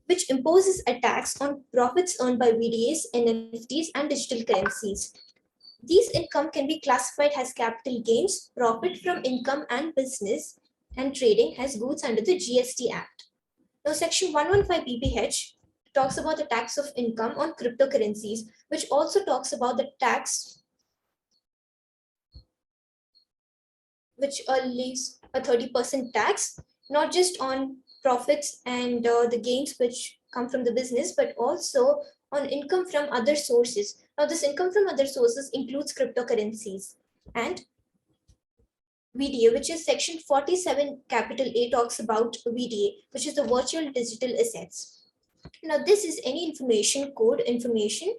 S7: which imposes a tax on profits earned by VDAs, NFTs, and digital currencies. These income can be classified as capital gains, profit from income and business, and trading as goods under the GST Act. Now, Section 115 BPH talks about the tax of income on cryptocurrencies, which also talks about the tax which leaves a 30% tax, not just on profits and the gains which come from the business, but also on income from other sources. Now, this income from other sources includes cryptocurrencies and VDA, which is section 47 capital A talks about VDA, which is the virtual digital assets. Now, this is any information, code information,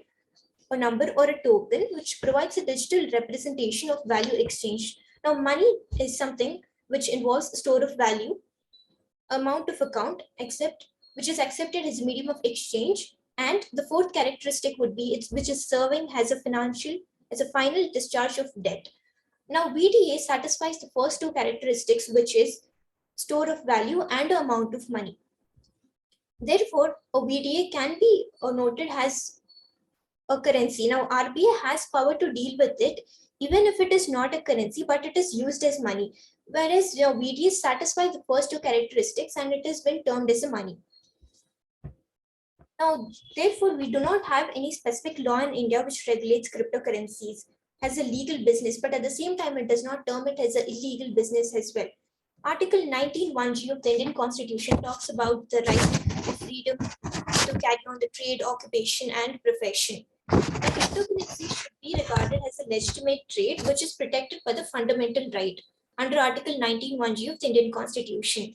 S7: a number or a token, which provides a digital representation of value exchange. Now, money is something which involves store of value, amount of account, which is accepted as a medium of exchange. And the fourth characteristic would be which is serving as a final discharge of debt. Now, VDA satisfies the first two characteristics, which is store of value and amount of money. Therefore, a VDA can be noted as a currency. Now, RBI has power to deal with it, even if it is not a currency, but it is used as money. Whereas VDA satisfies the first two characteristics and it has been termed as a money. Now, therefore, we do not have any specific law in India which regulates cryptocurrencies as a legal business, but at the same time, it does not term it as an illegal business as well. Article 19(1)(g) of the Indian Constitution talks about the right of freedom to carry on the trade, occupation, and profession. Now, cryptocurrency should be regarded as a legitimate trade, which is protected by the fundamental right under Article 19(1)(g) of the Indian Constitution.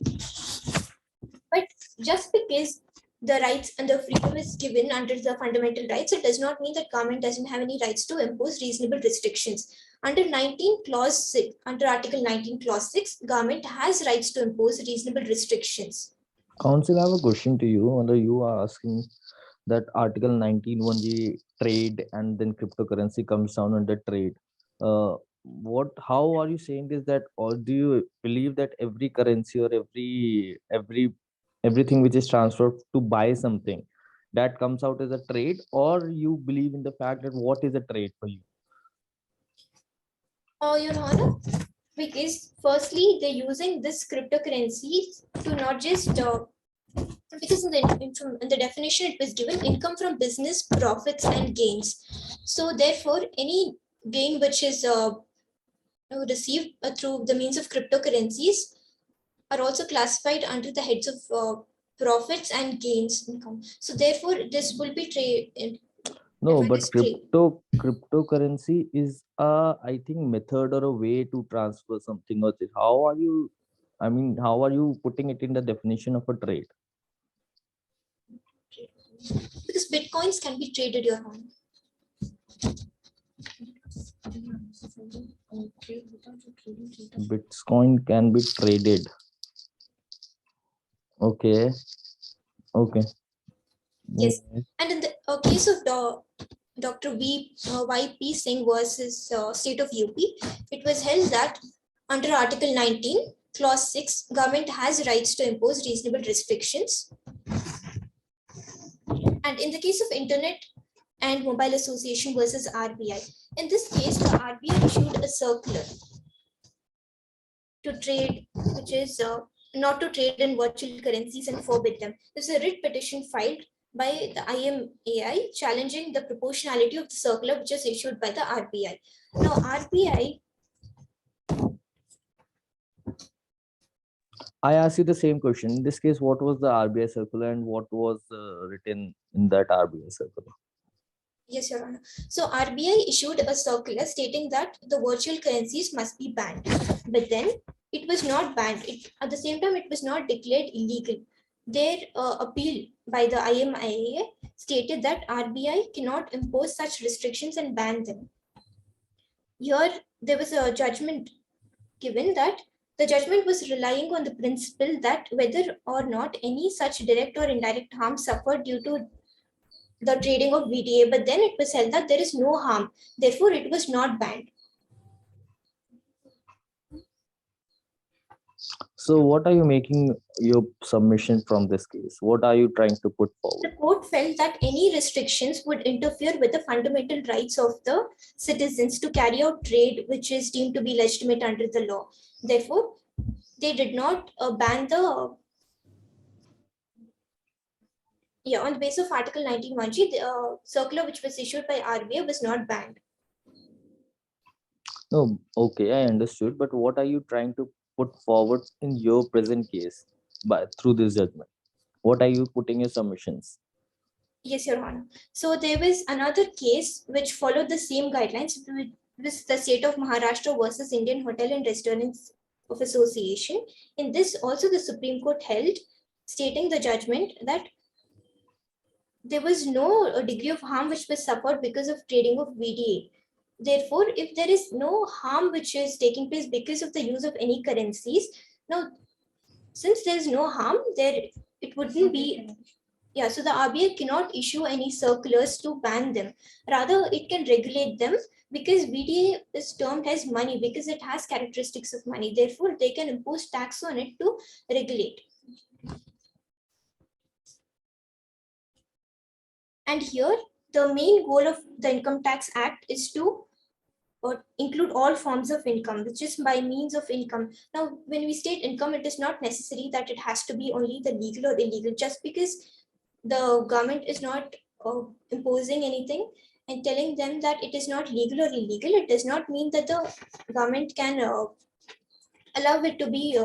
S7: But just because the rights and the freedom is given under the fundamental rights, it does not mean that government doesn't have any rights to impose reasonable restrictions. Under Article 19 Clause 6, government has rights to impose reasonable restrictions.
S2: Council, I have a question to you. Whether you are asking that Article 19(1)(g) trade and then cryptocurrency comes down under trade. How are you saying this? That, or do you believe that every currency or everything which is transferred to buy something that comes out as a trade, or you believe in the fact that what is a trade for you?
S7: Your Honor, because firstly, they're using this cryptocurrency to not just because in the definition it was given income from business, profits, and gains. So therefore, any gain which is received through the means of cryptocurrencies are also classified under the heads of profits and gains income. So therefore, this will be trade.
S2: No, but cryptocurrency is I think method or a way to transfer something or this. How are you? I mean, how are you putting it in the definition of a trade?
S7: Because bitcoins can be traded, Your Honor.
S2: Bitcoin can be traded. Okay. Okay.
S7: Yes, and in the case of Dr. Y.P. Singh versus State of UP, it was held that under Article 19, Clause 6, government has rights to impose reasonable restrictions. And in the case of Internet and Mobile Association versus RBI, in this case, the RBI issued a circular to trade, which is not to trade in virtual currencies and forbid them. There's a writ petition filed by the IMAI challenging the proportionality of the circular which is issued by the RBI. Now, RBI.
S2: I asked you the same question. In this case, what was the RBI circular and what was written in that RBI circular?
S7: Yes, Your Honor. So RBI issued a circular stating that the virtual currencies must be banned. But then it was not banned. At the same time, it was not declared illegal. Their appeal by the IMIA stated that RBI cannot impose such restrictions and ban them. Here, there was a judgment given that the judgment was relying on the principle that whether or not any such direct or indirect harm suffered due to the trading of VDA, but then it was held that there is no harm. Therefore, it was not banned.
S2: So what are you making your submission from this case? What are you trying to put
S7: The
S2: forward?
S7: court felt that any restrictions would interfere with the fundamental rights of the citizens to carry out trade which is deemed to be legitimate under the law. Therefore, they did not ban the on the basis of Article 19(1)(g), the circular which was issued by RBI was not banned.
S2: No, okay, I understood. But what are you trying to put forward in your present case by through this judgment? What are you putting your submissions?
S7: Yes, Your Honor. So there was another case which followed the same guidelines, which was the state of Maharashtra versus Indian Hotel and Restaurants of Association. In this, also the Supreme Court held, stating the judgment that there was no degree of harm which was suffered because of trading of VDA. Therefore, if there is no harm which is taking place because of the use of any currencies, now since there is no harm, there it wouldn't be. Yeah, so the RBI cannot issue any circulars to ban them. Rather, it can regulate them because VDA is termed as money because it has characteristics of money. Therefore, they can impose tax on it to regulate. And here, the main goal of the Income Tax Act is to include all forms of income, which is by means of income. Now, when we state income, it is not necessary that it has to be only the legal or illegal. Just because the government is not imposing anything and telling them that it is not legal or illegal, it does not mean that the government can allow it to be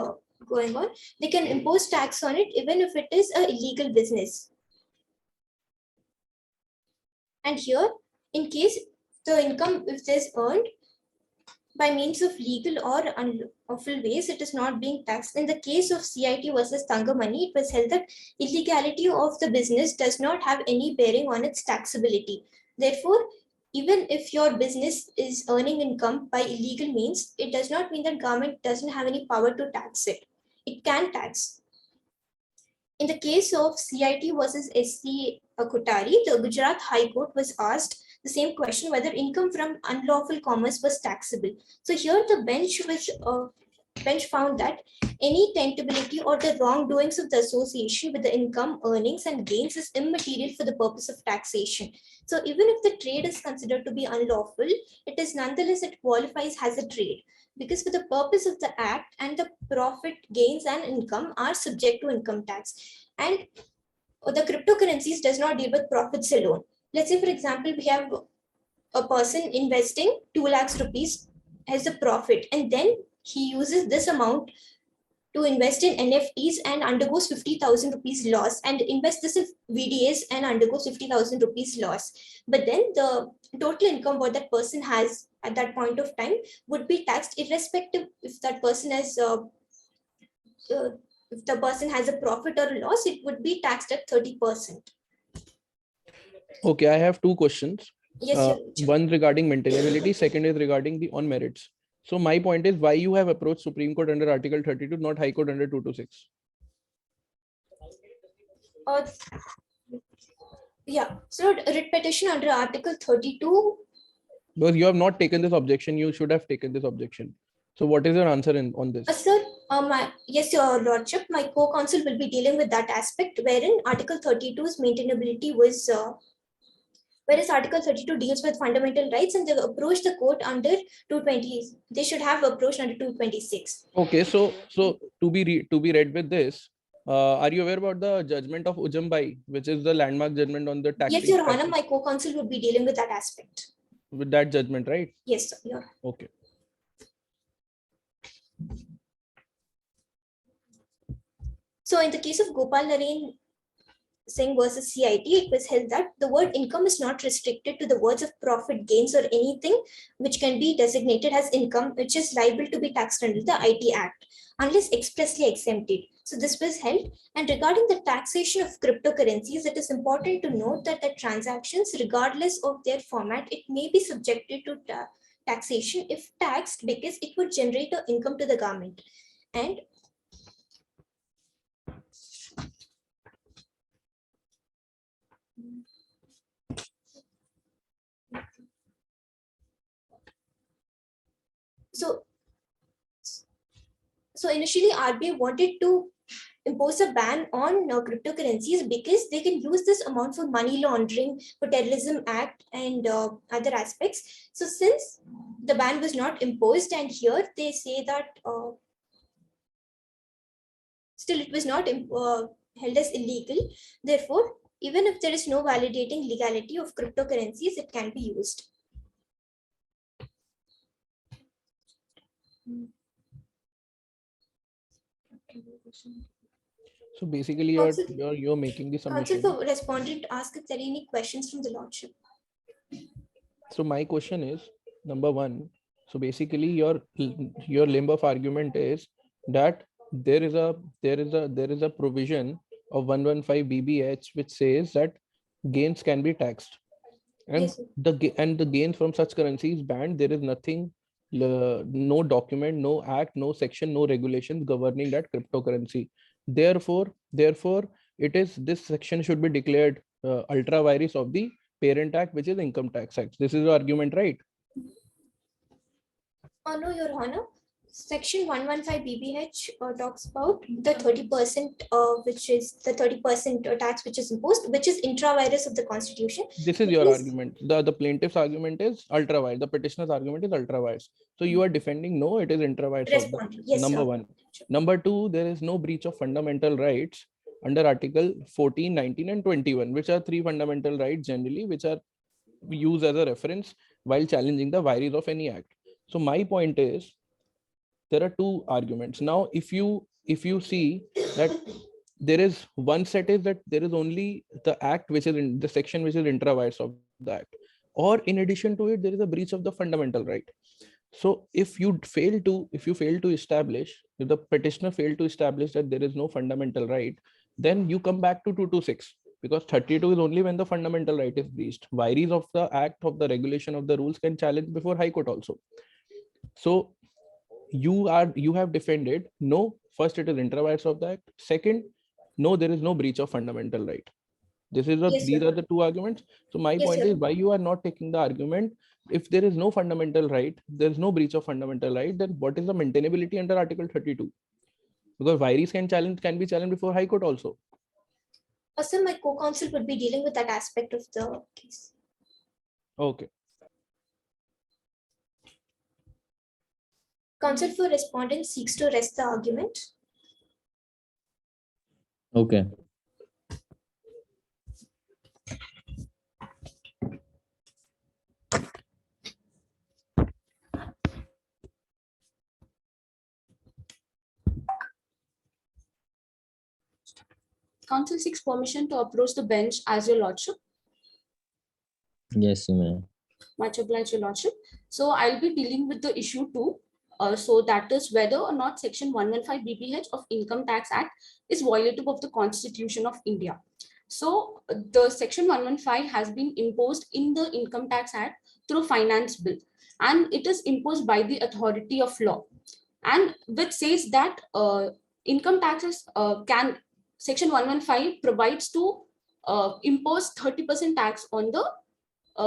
S7: going on. They can impose tax on it even if it is a illegal business. And here, in case the income, if it is earned by means of legal or unlawful ways, it is not being taxed. In the case of CIT versus Thangamani, it was held that illegality of the business does not have any bearing on its taxability. Therefore, even if your business is earning income by illegal means, it does not mean that government doesn't have any power to tax it. It can tax. In the case of CIT versus SC Kotari, the Gujarat High Court was asked the same question whether income from unlawful commerce was taxable. So here the bench found that any taintability or the wrongdoings of the association with the income, earnings, and gains is immaterial for the purpose of taxation. So even if the trade is considered to be unlawful, it is nonetheless it qualifies as a trade because for the purpose of the act and the profit, gains, and income are subject to income tax. And the cryptocurrencies does not deal with profits alone. Let's say, for example, we have a person investing 2 lakhs rupees as a profit, and then he uses this amount to invest in NFTs and undergoes 50,000 rupees loss, and invest this in VDAs and undergoes 50,000 rupees loss. But then the total income what that person has at that point of time would be taxed irrespective if that person has if the person has a profit or a loss, it would be taxed at 30%.
S5: Okay, I have two questions.
S7: Yes,
S5: One regarding maintainability, second is regarding the on merits. So my point is why you have approached Supreme Court under Article 32, not High Court under 226.
S7: Yeah, so writ petition under Article 32.
S5: Because you have not taken this objection, you should have taken this objection. So what is your answer on this?
S7: Sir, yes, Your Lordship, my co-counsel will be dealing with that aspect wherein Article 32's maintainability was, whereas Article 32 deals with fundamental rights and they approached the court under 220. They should have approached under 226.
S5: Okay, so to be read with this, are you aware about the judgment of Ujambai, which is the landmark judgment on the tax?
S7: Yes, Your Honor, my co-counsel would be dealing with that aspect.
S5: With that judgment, right?
S7: Yes, sir. Your
S5: Okay.
S7: So in the case of Gopal Naren Singh versus CIT, it was held that the word income is not restricted to the words of profit, gains, or anything which can be designated as income, which is liable to be taxed under the IT Act, unless expressly exempted. So this was held. And regarding the taxation of cryptocurrencies, it is important to note that the transactions, regardless of their format, it may be subjected to taxation if taxed because it would generate an income to the government. And So initially, RBI wanted to impose a ban on cryptocurrencies because they can use this amount for money laundering, for terrorism act, and other aspects. So since the ban was not imposed, and here they say that still it was not held as illegal. Therefore, even if there is no validating legality of cryptocurrencies, it can be used.
S5: So basically,
S7: Also,
S5: you're making the
S7: Council
S5: submission.
S7: for respondent to ask if there are any questions from the Lordship.
S5: So my question is, number one, so basically your limb of argument is that there is a provision of 115 BBH which says that gains can be taxed, and
S7: Yes, sir.
S5: the gains from such currency is banned. There is nothing, no document, no act, no section, no regulations governing that cryptocurrency. Therefore, it is, this section should be declared ultra vires of the parent act, which is income tax act. This is the argument, right?
S7: Oh, no, Your Honor. Section 115 BBH talks about the 30%, which is the 30% tax which is imposed, which is intra-virus of the Constitution.
S5: This is
S7: It
S5: your
S7: is-
S5: argument. The plaintiff's argument is ultra vires. The petitioner's argument is ultra vires. So you are defending no, it is intra vires of the
S7: Respondent. Yes,
S5: number
S7: Your
S5: one.
S7: Honor. Sure.
S5: Number two, there is no breach of fundamental rights under Article 14, 19, and 21, which are three fundamental rights generally, which are used as a reference while challenging the vires of any act. So my point is, there are two arguments. Now, if you see that there is one set is that there is only the act which is in the section which is intra vires of the act, or in addition to it, there is a breach of the fundamental right. So if you fail to establish, if the petitioner failed to establish that there is no fundamental right, then you come back to 226, because 32 is only when the fundamental right is breached. Vires of the act, of the regulation, of the rules can challenge before High Court also. So you have defended no, first it is intra vires of the act, second, no, there is no breach of fundamental right. These
S7: Yes,
S5: are
S7: sir.
S5: the two arguments. So my
S7: Yes,
S5: point
S7: sir.
S5: is, why you are not taking the argument, if there is no fundamental right, there is no breach of fundamental right, then what is the maintainability under Article 32? Because vires can be challenged before High Court also.
S7: Also, my co-counsel would be dealing with that aspect of the case.
S5: Okay.
S7: Counsel for respondent seeks to rest the argument.
S2: Okay.
S8: Council seeks permission to approach the bench as your lordship.
S2: Yes, you may.
S8: Much obliged, your lordship. So I'll be dealing with the issue 2. So that is whether or not Section 115 BPH of Income Tax Act is violative of the Constitution of India. So the Section 115 has been imposed in the Income Tax Act through Finance Bill, and it is imposed by the authority of law, and which says that income taxes can, Section 115 provides to impose 30% tax on the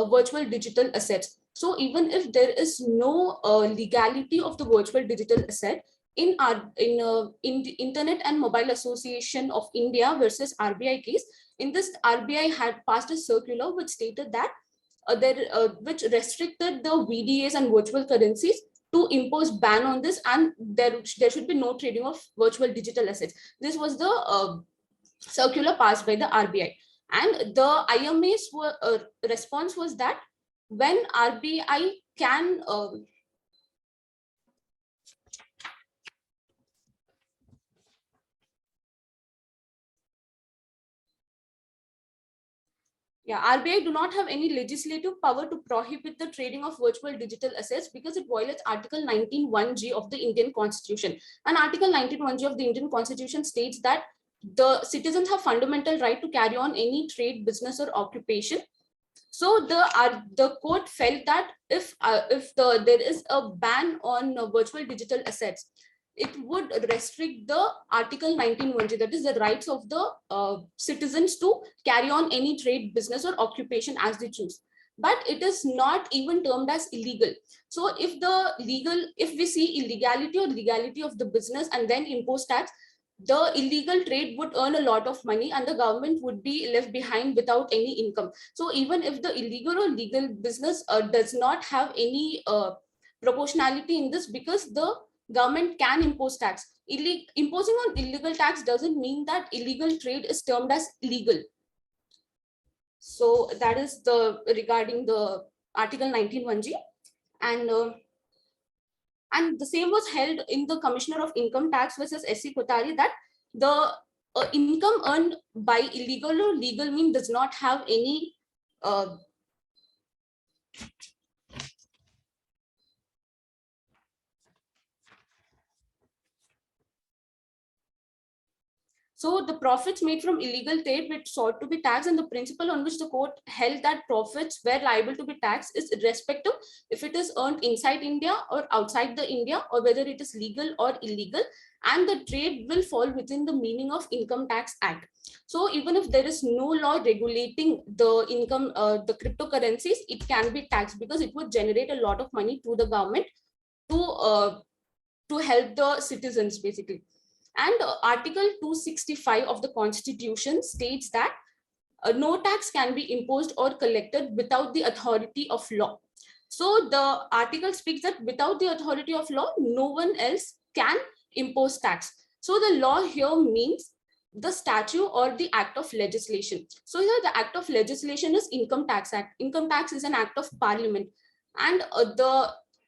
S8: virtual digital assets. So even if there is no legality of the virtual digital asset, in the Internet and Mobile Association of India versus RBI case, in this RBI had passed a circular which stated that which restricted the VDAs and virtual currencies to impose ban on this, and there should be no trading of virtual digital assets. This was the circular passed by the RBI. And the IMA's response was that when RBI can RBI do not have any legislative power to prohibit the trading of virtual digital assets because it violates Article 19(1)(g) of the Indian Constitution. And Article 19(1)(g) of the Indian Constitution states that the citizens have fundamental right to carry on any trade, business, or occupation. So the court felt that if there is a ban on virtual digital assets, it would restrict the Article 19(1)(g), that is the rights of the citizens to carry on any trade, business, or occupation as they choose. but it is not even termed as illegal. So if we see illegality or legality of the business and then impose tax, the illegal trade would earn a lot of money and the government would be left behind without any income. So even if the illegal or legal business does not have any proportionality in this, because the government can impose tax. Imposing on illegal tax doesn't mean that illegal trade is termed as illegal. So that is the regarding the Article 19(1)(g), and the same was held in the Commissioner of Income Tax versus SC Kothari, that the income earned by illegal or legal means does not have any so the profits made from illegal trade which sought to be taxed, and the principle on which the court held that profits were liable to be taxed is irrespective if it is earned inside India or outside the India, or whether it is legal or illegal, and the trade will fall within the meaning of Income Tax Act. So even if there is no law regulating the income, the cryptocurrencies, it can be taxed because it would generate a lot of money to the government to help the citizens basically. And Article 265 of the Constitution states that no tax can be imposed or collected without the authority of law. So the article speaks that without the authority of law, no one else can impose tax. So the law here means the statute or the act of legislation. So here the act of legislation is Income Tax Act. Income tax is an act of parliament, and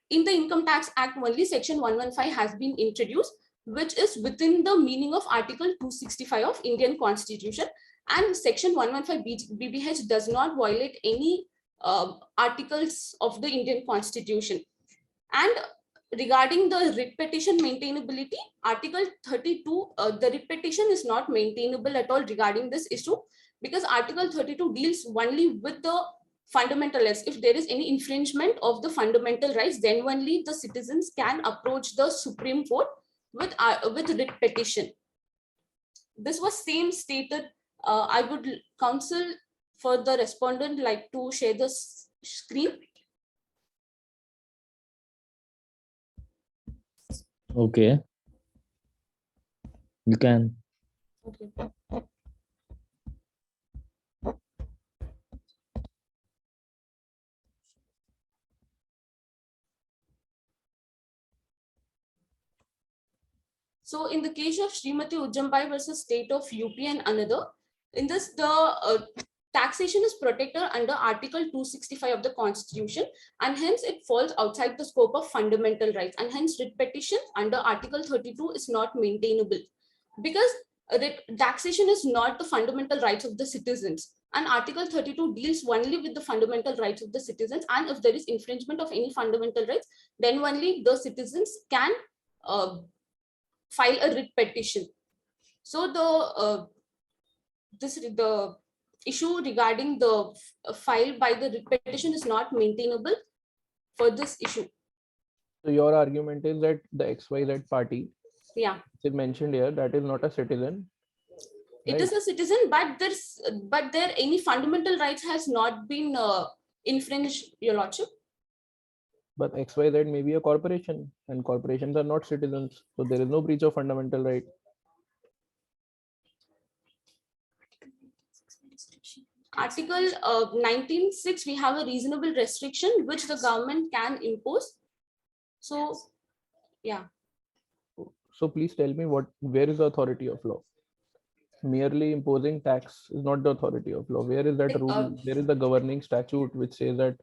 S8: in the Income Tax Act only Section 115 has been introduced, which is within the meaning of Article 265 of Indian Constitution, and Section 115 BBH does not violate any articles of the Indian Constitution. And regarding the writ petition maintainability, Article 32, the writ petition is not maintainable at all regarding this issue, because Article 32 deals only with the fundamental rights. If there is any infringement of the fundamental rights, then only the citizens can approach the Supreme Court with writ petition. This was same stated. I would counsel for the respondent like to share the screen.
S2: Okay, you can.
S8: Okay. So in the case of Srimati Ujjambai versus State of UP and another, in this the taxation is protected under Article 265 of the Constitution, and hence it falls outside the scope of fundamental rights, and hence writ petition under Article 32 is not maintainable, because taxation is not the fundamental rights of the citizens, and Article 32 deals only with the fundamental rights of the citizens, and if there is infringement of any fundamental rights, then only the citizens can file a writ petition. So the issue regarding the file by the writ petition is not maintainable for this issue.
S5: So your argument is that the XYZ party,
S8: Yeah,
S5: is mentioned here, that is not a citizen.
S8: it is a citizen, but there any fundamental rights has not been infringed, Your Lordship.
S5: But XYZ may be a corporation, and corporations are not citizens. So there is no breach of fundamental right.
S8: Article 19(6), we have a reasonable restriction which the government can impose. So, yeah.
S5: So please tell me where is the authority of law? Merely imposing tax is not the authority of law. Where is that rule? There is the governing statute which says that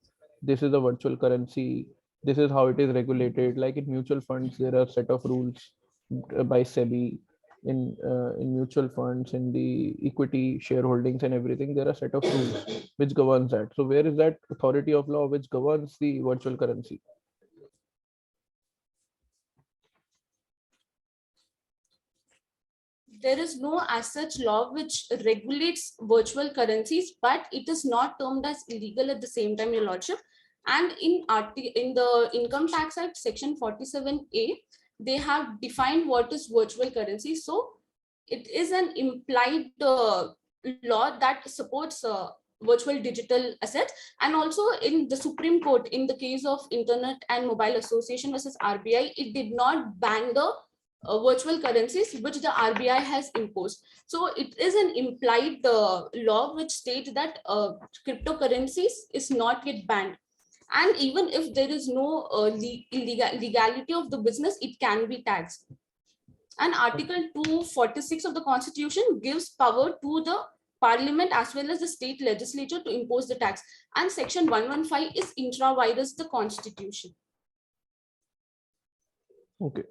S5: this is a virtual currency. This is how it is regulated. Like in mutual funds, there are a set of rules by SEBI. In mutual funds, in the equity shareholdings and everything, there are a set of rules which governs that. So where is that authority of law which governs the virtual currency?
S8: There is no as such law which regulates virtual currencies, but it is not termed as illegal at the same time, Your Lordship. And in the Income Tax Act, Section 47A, they have defined what is virtual currency. So it is an implied law that supports virtual digital assets. And also in the Supreme Court, in the case of Internet and Mobile Association versus RBI, it did not ban the virtual currencies which the RBI has imposed. So it is an implied law which states that cryptocurrencies is not yet banned. And even if there is no legality of the business, it can be taxed. And Article 246 of the Constitution gives power to the Parliament as well as the state legislature to impose the tax. And Section 115 is intra-virus the Constitution.
S5: Okay.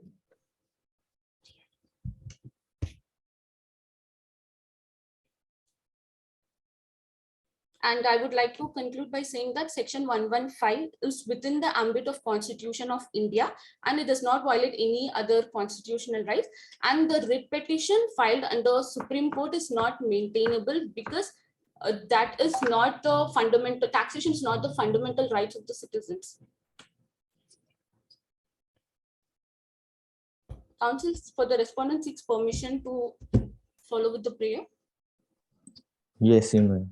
S8: And I would like to conclude by saying that Section 115 is within the ambit of Constitution of India, and it does not violate any other constitutional rights. And the writ petition filed under Supreme Court is not maintainable because that is not the fundamental, taxation is not the fundamental rights of the citizens. Counsel, for the respondent, seeks permission to follow with the prayer.
S2: Yes, you may.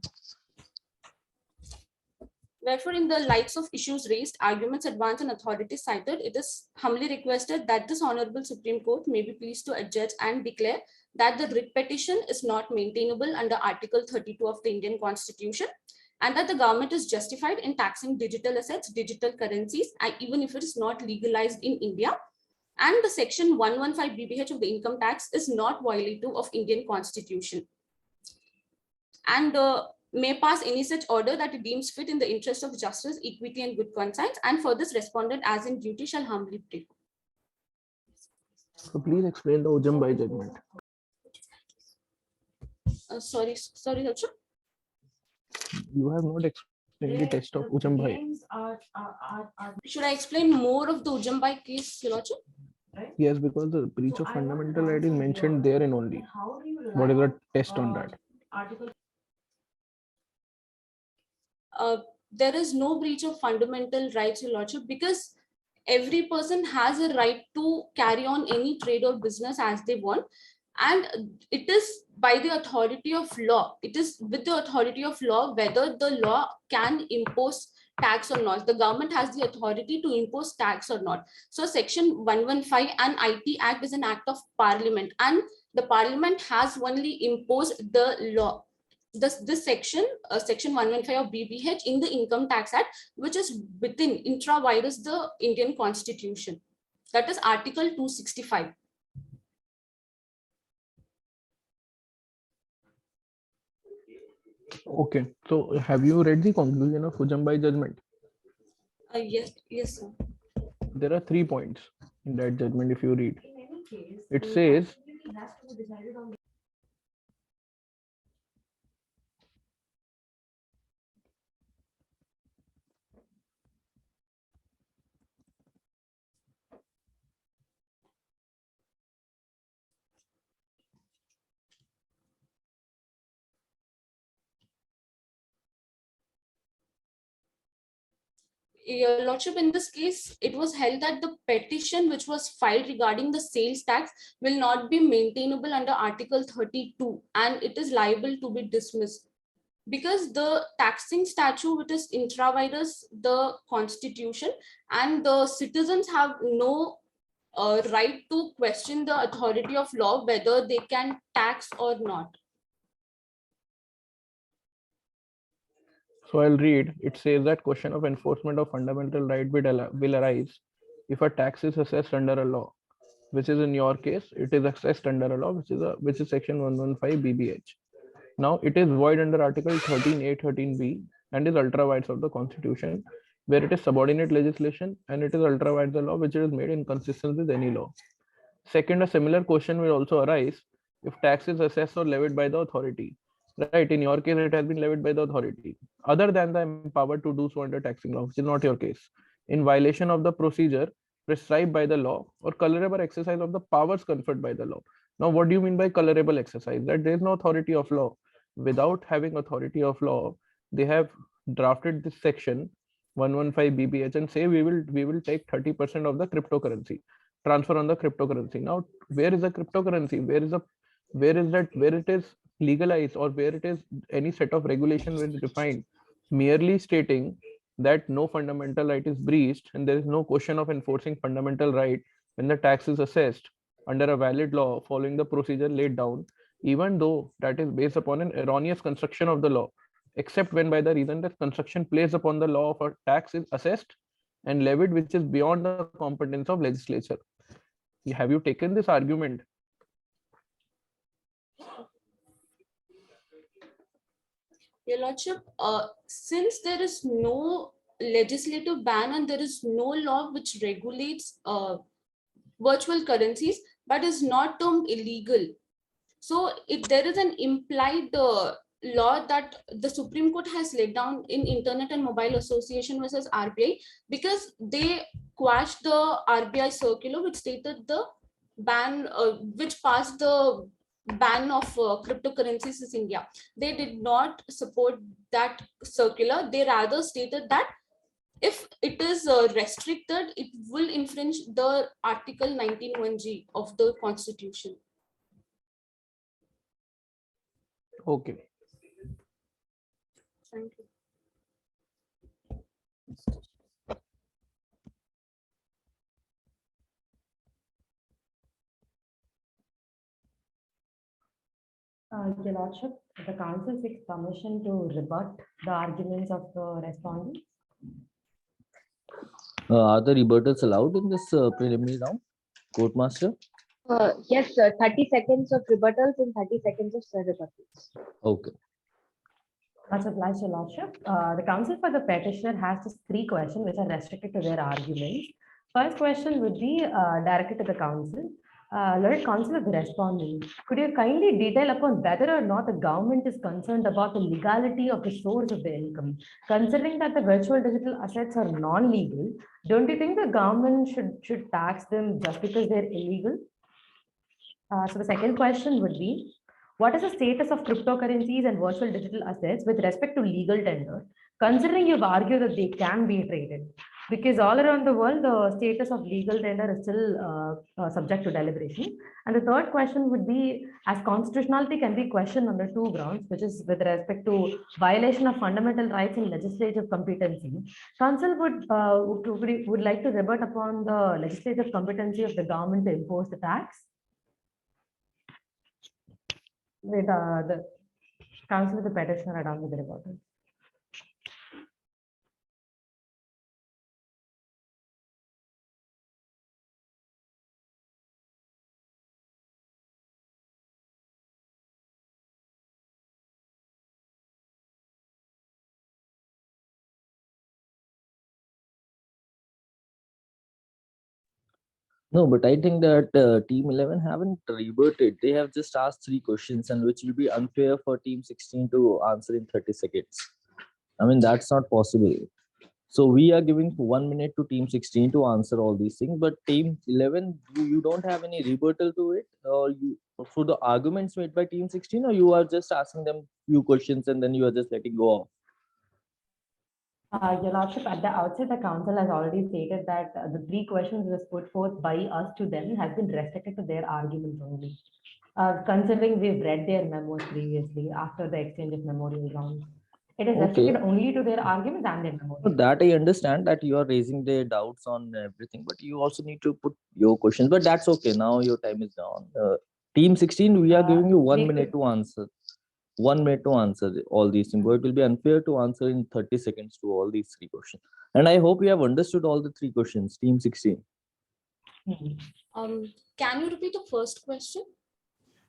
S8: Wherefore, in the lights of issues raised, arguments advanced, and authorities cited, it is humbly requested that this Honorable Supreme Court may be pleased to adjudge and declare that the writ petition is not maintainable under Article 32 of the Indian Constitution, and that the government is justified in taxing digital assets, digital currencies, and even if it is not legalized in India. And the Section 115 BBH of the income tax is not violative of Indian Constitution. And may pass any such order that it deems fit in the interest of justice, equity, and good conscience. And for this, respondent, as in duty, shall humbly pray.
S5: So please explain the Ujambai judgment.
S8: Sorry, Harsha.
S5: You have not explained the test of Ujambai.
S8: Should I explain more of the Ujambai case, Your Lordship?
S5: Yes, because the breach of fundamental right is mentioned therein only. What is the test on that?
S8: There is no breach of fundamental rights, Your Lordship, because every person has a right to carry on any trade or business as they want. And it is by the authority of law. It is with the authority of law whether the law can impose tax or not. The government has the authority to impose tax or not. So Section 115 and IT Act is an act of Parliament, and the Parliament has only imposed the law. This section, Section 115 of BBH in the Income Tax Act, which is within intra-virus the Indian Constitution. That is Article 265.
S5: Okay, so have you read the conclusion of Ujambai judgment?
S8: Yes, sir.
S5: There are 3 points in that judgment. If you read, it says
S8: Your Lordship, in this case, it was held that the petition which was filed regarding the sales tax will not be maintainable under Article 32, and it is liable to be dismissed. Because the taxing statute, which is intra-virus the Constitution, and the citizens have no right to question the authority of law whether they can tax or not.
S5: So I'll read. It says that question of enforcement of fundamental right will arise if a tax is assessed under a law, which is in your case, it is assessed under a law, which is Section 115 BBH. Now it is void under Article 13A, 13B, and is ultra vires of the Constitution, where it is subordinate legislation, and it is ultra vires the law which is made in consistence with any law. Second, a similar question will also arise if tax is assessed or levied by the authority. Right, in your case, it has been levied by the authority, other than the empowered to do so under taxing law, which is not your case, in violation of the procedure prescribed by the law or colorable exercise of the powers conferred by the law. Now, what do you mean by colorable exercise? That there is no authority of law. Without having authority of law, they have drafted this section 115 BBH and say we will take 30% of the cryptocurrency, transfer on the cryptocurrency. Now, where is the cryptocurrency? Where it is legalized or where it is any set of regulation which is defined, merely stating that no fundamental right is breached and there is no question of enforcing fundamental right when the tax is assessed under a valid law following the procedure laid down, even though that is based upon an erroneous construction of the law, except when by the reason that construction placed upon the law of a tax is assessed and levied which is beyond the competence of legislature. Have you taken this argument?
S8: Your Lordship, since there is no legislative ban and there is no law which regulates virtual currencies, but is not termed illegal. So if there is an implied law that the Supreme Court has laid down in Internet and Mobile Association versus RBI, because they quashed the RBI circular which stated the ban, which passed the ban of cryptocurrencies in India. They did not support that circular. They rather stated that if it is restricted, it will infringe the Article 19(1)(g) of the Constitution.
S5: Okay.
S8: Thank you.
S4: Your Lordship, the council seeks permission to rebut the arguments of the respondents.
S2: Are the rebuttals allowed in this preliminary round, Court Master?
S1: Yes, sir. 30 seconds of rebuttals and 30 seconds of rebuttals.
S2: Okay.
S4: Much obliged, Your Lordship. The counsel for the petitioner has just 3 questions which are restricted to their arguments. First question would be directed to the counsel. Lord Counsel of the respondent, could you kindly detail upon whether or not the government is concerned about the legality of the source of the income? Considering that the virtual digital assets are non-legal, don't you think the government should tax them just because they're illegal? So the second question would be, what is the status of cryptocurrencies and virtual digital assets with respect to legal tender, considering you've argued that they can be traded? Because all around the world, the status of legal tender is still subject to deliberation. And the third question would be, as constitutionality can be questioned under 2 grounds, which is with respect to violation of fundamental rights and legislative competency. Council would like to rebut upon the legislative competency of the government to impose the tax. With the counsel of the petitioner along with the rebuttal.
S2: No, but I think that Team 11 haven't rebutted. They have just asked 3 questions, and which will be unfair for Team 16 to answer in 30 seconds. I mean, that's not possible. So we are giving 1 minute to Team 16 to answer all these things, but Team 11, you don't have any rebuttal to it, or you for the arguments made by Team 16, or you are just asking them few questions and then you are just letting go off.
S4: Your Lordship, at the outset, the council has already stated that the 3 questions was put forth by us to them has been restricted to their arguments only. Considering we've read their memos previously after the exchange of memorial rounds. It is restricted only to their arguments and their memorial.
S2: So that I understand that you are raising their doubts on everything, but you also need to put your questions. But that's okay. Now your time is down. Team 16, we are giving you 1 minute to answer. 1 minute to answer all these things. But it will be unfair to answer in 30 seconds to all these 3 questions. And I hope you have understood all the 3 questions, Team 16.
S8: Can you repeat the first question?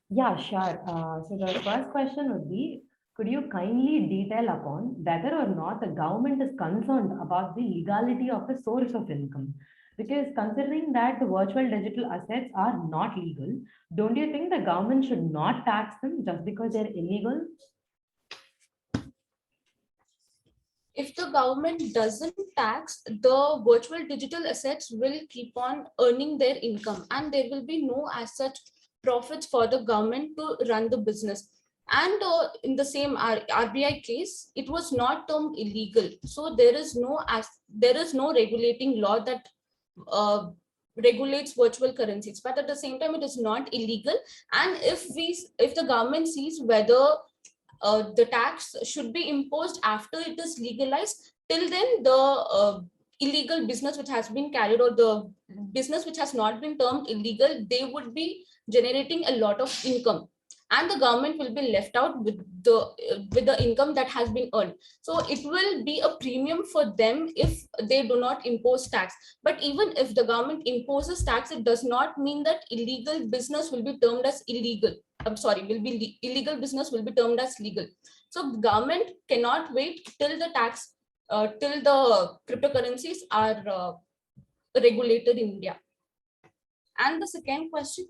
S4: Yeah, sure. So the first question would be, could you kindly detail upon whether or not the government is concerned about the legality of the source of income? Because considering that the virtual digital assets are not legal, don't you think the government should not tax them just because they're illegal?
S8: If the government doesn't tax, the virtual digital assets will keep on earning their income and there will be no as such profits for the government to run the business. And in the same RBI case, it was not termed illegal. So there is no regulating law that regulates virtual currencies, but at the same time it is not illegal. And if the government sees whether the tax should be imposed after it is legalized, till then the illegal business which has been carried, or the business which has not been termed illegal, they would be generating a lot of income, and the government will be left out with the income that has been earned. So it will be a premium for them if they do not impose tax. But even if the government imposes tax, it does not mean that illegal business will be termed as illegal. I'm sorry, illegal business will be termed as legal. So government cannot wait till the tax, till the cryptocurrencies are regulated in India. And the second question.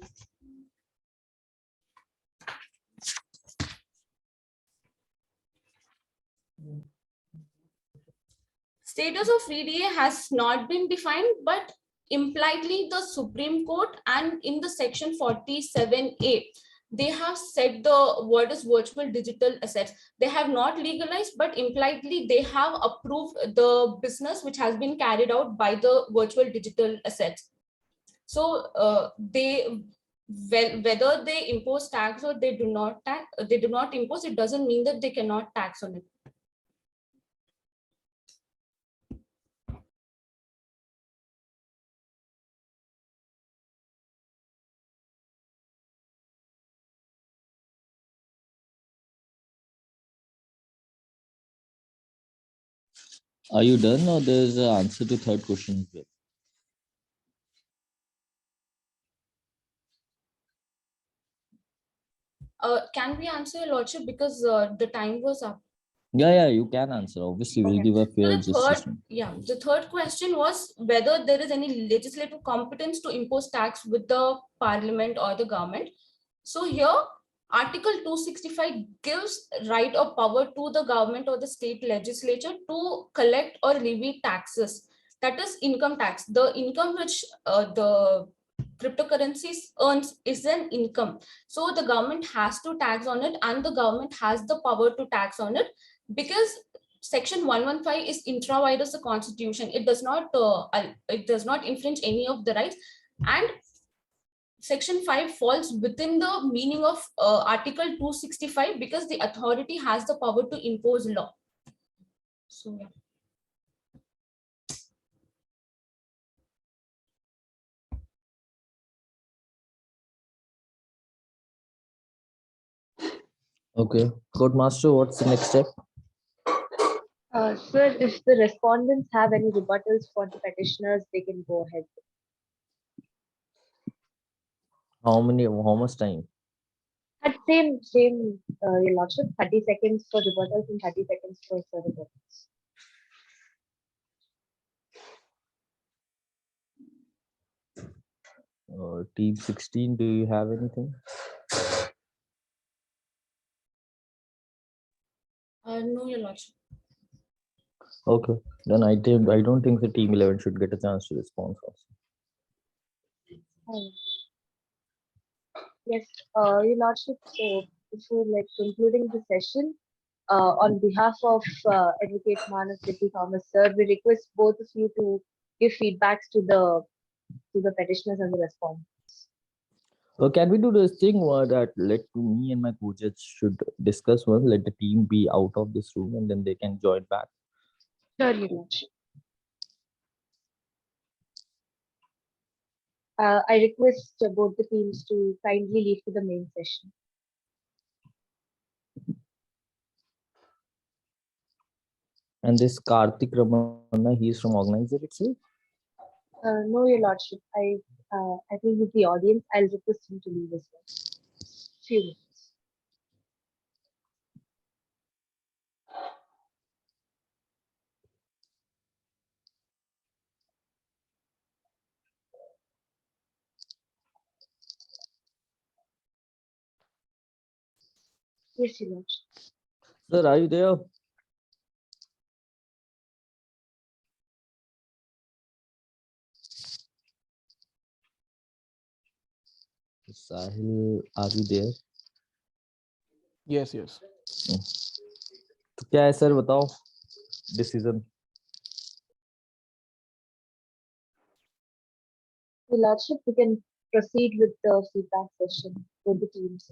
S8: Status of VDA has not been defined, but impliedly the Supreme Court and in the section 47A, they have said the word is virtual digital assets. They have not legalized, but impliedly they have approved the business which has been carried out by the virtual digital assets. So whether they impose tax or they do not impose, it doesn't mean that they cannot tax on it.
S2: Are you done, or there's an answer to third question as well?
S8: Can we answer, Your Lordship, because the time was up?
S2: Yeah, you can answer. Obviously, we'll
S8: Okay.
S2: give a fair
S8: So
S2: justice.
S8: the third question was whether there is any legislative competence to impose tax with the parliament or the government. So here, Article 265 gives right or power to the government or the state legislature to collect or levy taxes. That is income tax. The income which the cryptocurrencies earns is an income. So the government has to tax on it, and the government has the power to tax on it, because Section 115 is intra vires the constitution. It does not infringe any of the rights, and Section 5 falls within the meaning of Article 265, because the authority has the power to impose law. So yeah.
S2: Okay, Court Master, what's the next step?
S1: Sir, if the respondents have any rebuttals for the petitioners, they can go ahead.
S2: How much time?
S1: At same, Your Lordship, 30 seconds for rebuttals and 30 seconds for further rebuttals.
S2: Team 16, do you have anything?
S8: No, Your Lordship.
S2: Okay, then I don't think the team 11 should get a chance to respond also.
S1: Yes, Your Lordship, so before like concluding the session, on behalf of Advocate Manas Vitti Thomas, sir, we request both of you to give feedbacks to the petitioners and the respondents.
S2: Can we do this thing that let me and my coaches should discuss once, let the team be out of this room and then they can join back?
S1: Sure, Your Lordship. I request both the teams to kindly leave to the main session.
S2: And this Karthik Ramana, he is from organizer itself?
S1: No, Your Lordship. I think with the audience, I'll request him to leave as well. Few minutes. Yes, Your Lordship.
S2: Sir, are you there? Sahil, are you there?
S5: Yes.
S2: तो क्या है sir बताओ decision
S1: Your Lordship, we can proceed with the feedback session with the teams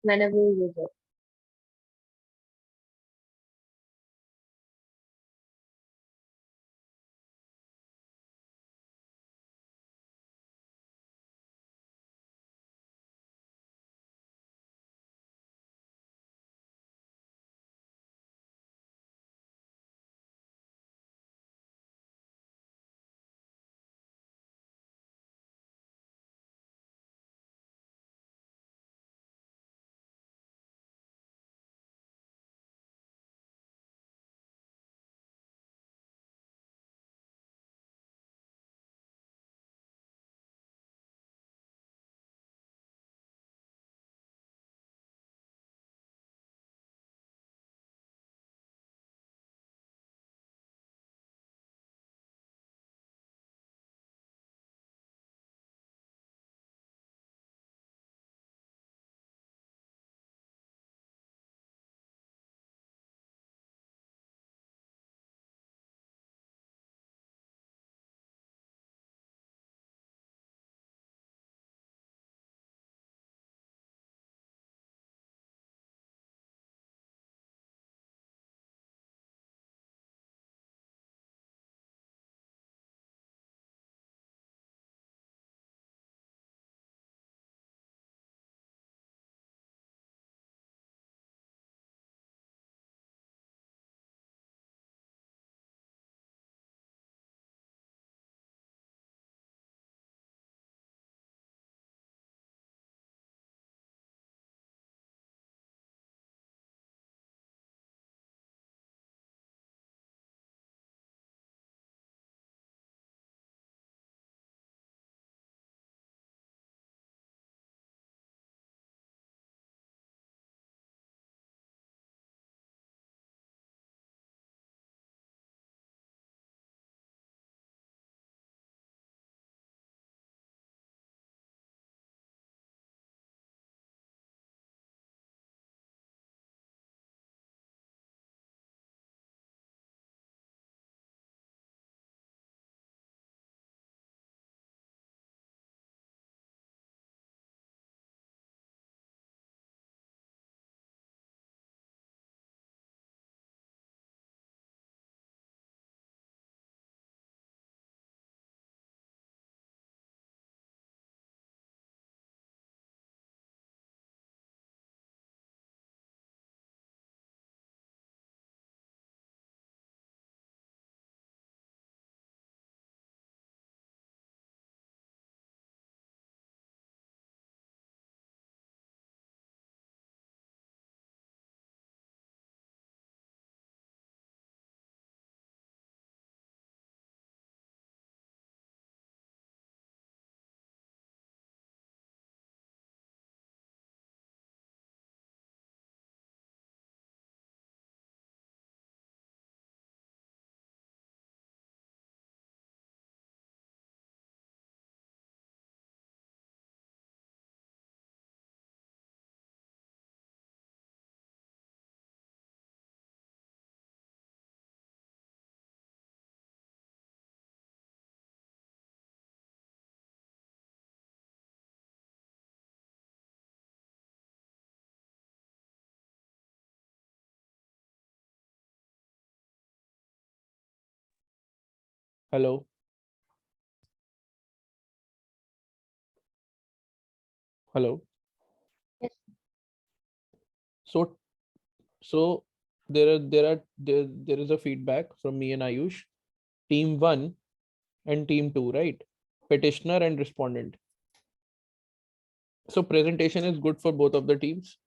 S1: whenever you're ready.
S5: Hello. Hello.
S1: Yes.
S5: So there is a feedback from me and Ayush. Team 1 and team 2, right? Petitioner and respondent. So presentation is good for both of the teams.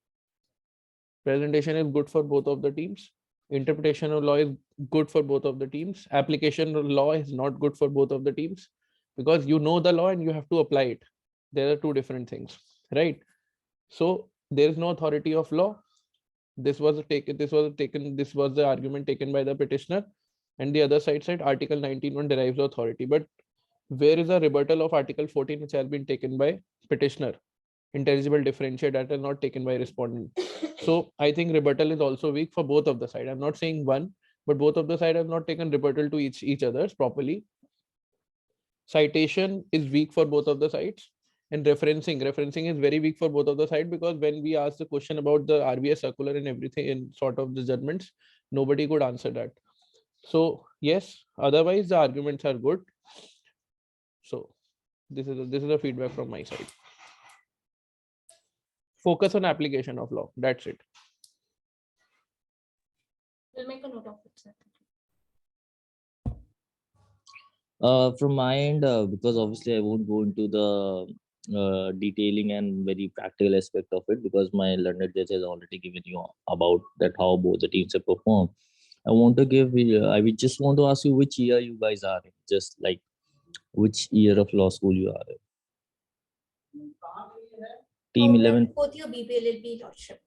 S5: Presentation is good for both of the teams. Interpretation of law is good for both of the teams. Application of law is not good for both of the teams, because you know the law and you have to apply it. There are two different things, right? So there is no authority of law. This was the argument taken by the petitioner, and the other side said Article 19(1) derives the authority. But where is a rebuttal of Article 14, which has been taken by petitioner? Intelligible differentiate, that is not taken by respondent. So I think rebuttal is also weak for both of the side. I'm not saying one, but both of the side have not taken rebuttal to each others properly. citation is weak for both of the sides, and referencing is very weak for both of the sides, because when we asked the question about the RBI circular and everything in sort of the judgments, nobody could answer that. So yes, otherwise the arguments are good. So this is a feedback from my side. Focus on application of law. That's it.
S8: We'll make a note of it, sir.
S2: From my end, because obviously I won't go into the detailing and very practical aspect of it, because my learned judge has already given you about that how both the teams have performed. I want to give. I would just want to ask you which year you guys are in, just like which year of law school you are in. Team
S7: Oh, we're
S2: 11
S7: fourth year BBLLB, Lordship.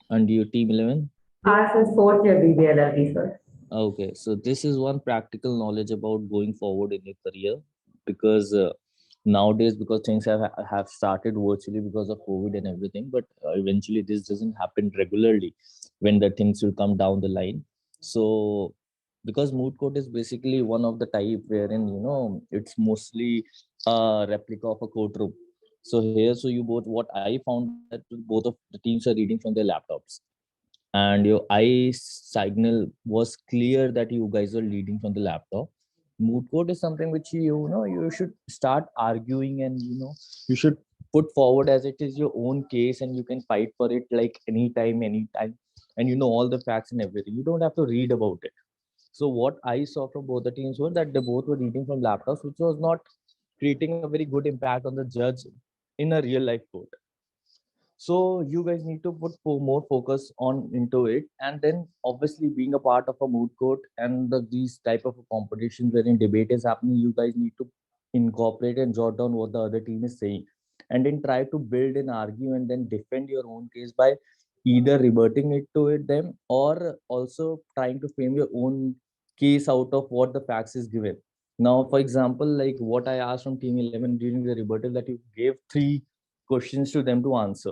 S2: and your team 11.
S4: Ours is fourth year BBLLB, sir.
S2: Okay, so this is one practical knowledge about going forward in your career, because nowadays, because things have started virtually because of COVID and everything, but eventually this doesn't happen regularly when the things will come down the line. So because moot court is basically one of the type wherein it's mostly a replica of a courtroom. So here, so you both, what I found that both of the teams are reading from their laptops, and your eye signal was clear that you guys were leading from the laptop. Moot court is something which you should start arguing, and you should put forward as it is your own case, and you can fight for it like anytime, and all the facts and everything. You don't have to read about it. So what I saw from both the teams was that they both were reading from laptops, which was not creating a very good impact on the judge in a real life court. So you guys need to put more focus on into it, and then obviously being a part of a moot court and these type of competitions wherein debate is happening, you guys need to incorporate and jot down what the other team is saying, and then try to build and argue and then defend your own case by either rebutting it to it them, or also trying to frame your own case out of what the facts is given. Now, for example, like what I asked from team 11 during the rebuttal, that you gave 3 questions to them to answer.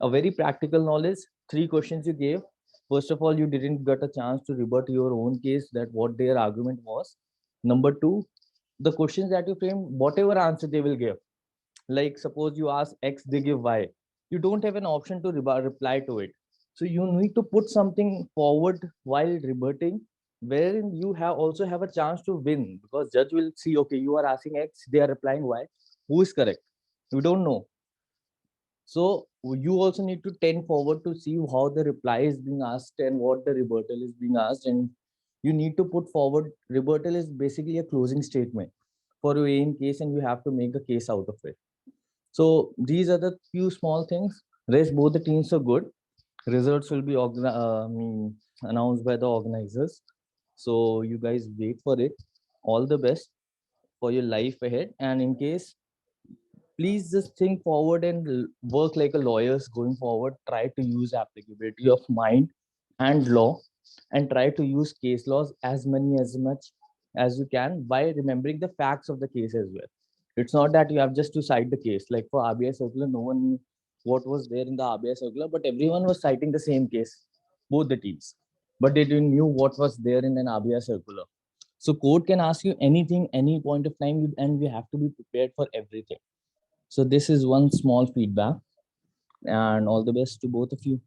S2: A very practical knowledge. 3 questions you gave. First of all, you didn't get a chance to rebut your own case, that what their argument was. Number two, the questions that you frame, whatever answer they will give, like suppose you ask X, they give Y, you don't have an option to reply to it. So you need to put something forward while rebutting, wherein you also have a chance to win, because judge will see, okay, you are asking X, they are replying Y, who is correct? You don't know. So you also need to tend forward to see how the reply is being asked and what the rebuttal is being asked, and you need to put forward. Rebuttal is basically a closing statement for your aim case, and you have to make a case out of it. So these are the few small things. Rest, both the teams are good. Results will be announced by the organizers. So you guys wait for it. All the best for your life ahead. And in case, please just think forward and work like a lawyers going forward. Try to use applicability of mind and law, and try to use case laws as much as you can, by remembering the facts of the case as well. It's not that you have just to cite the case. Like for RBI circular, no one knew what was there in the RBI circular, but everyone was citing the same case, both the teams, but they didn't knew what was there in an RBI circular. So court can ask you anything, any point of time, and we have to be prepared for everything. So this is one small feedback, and all the best to both of you.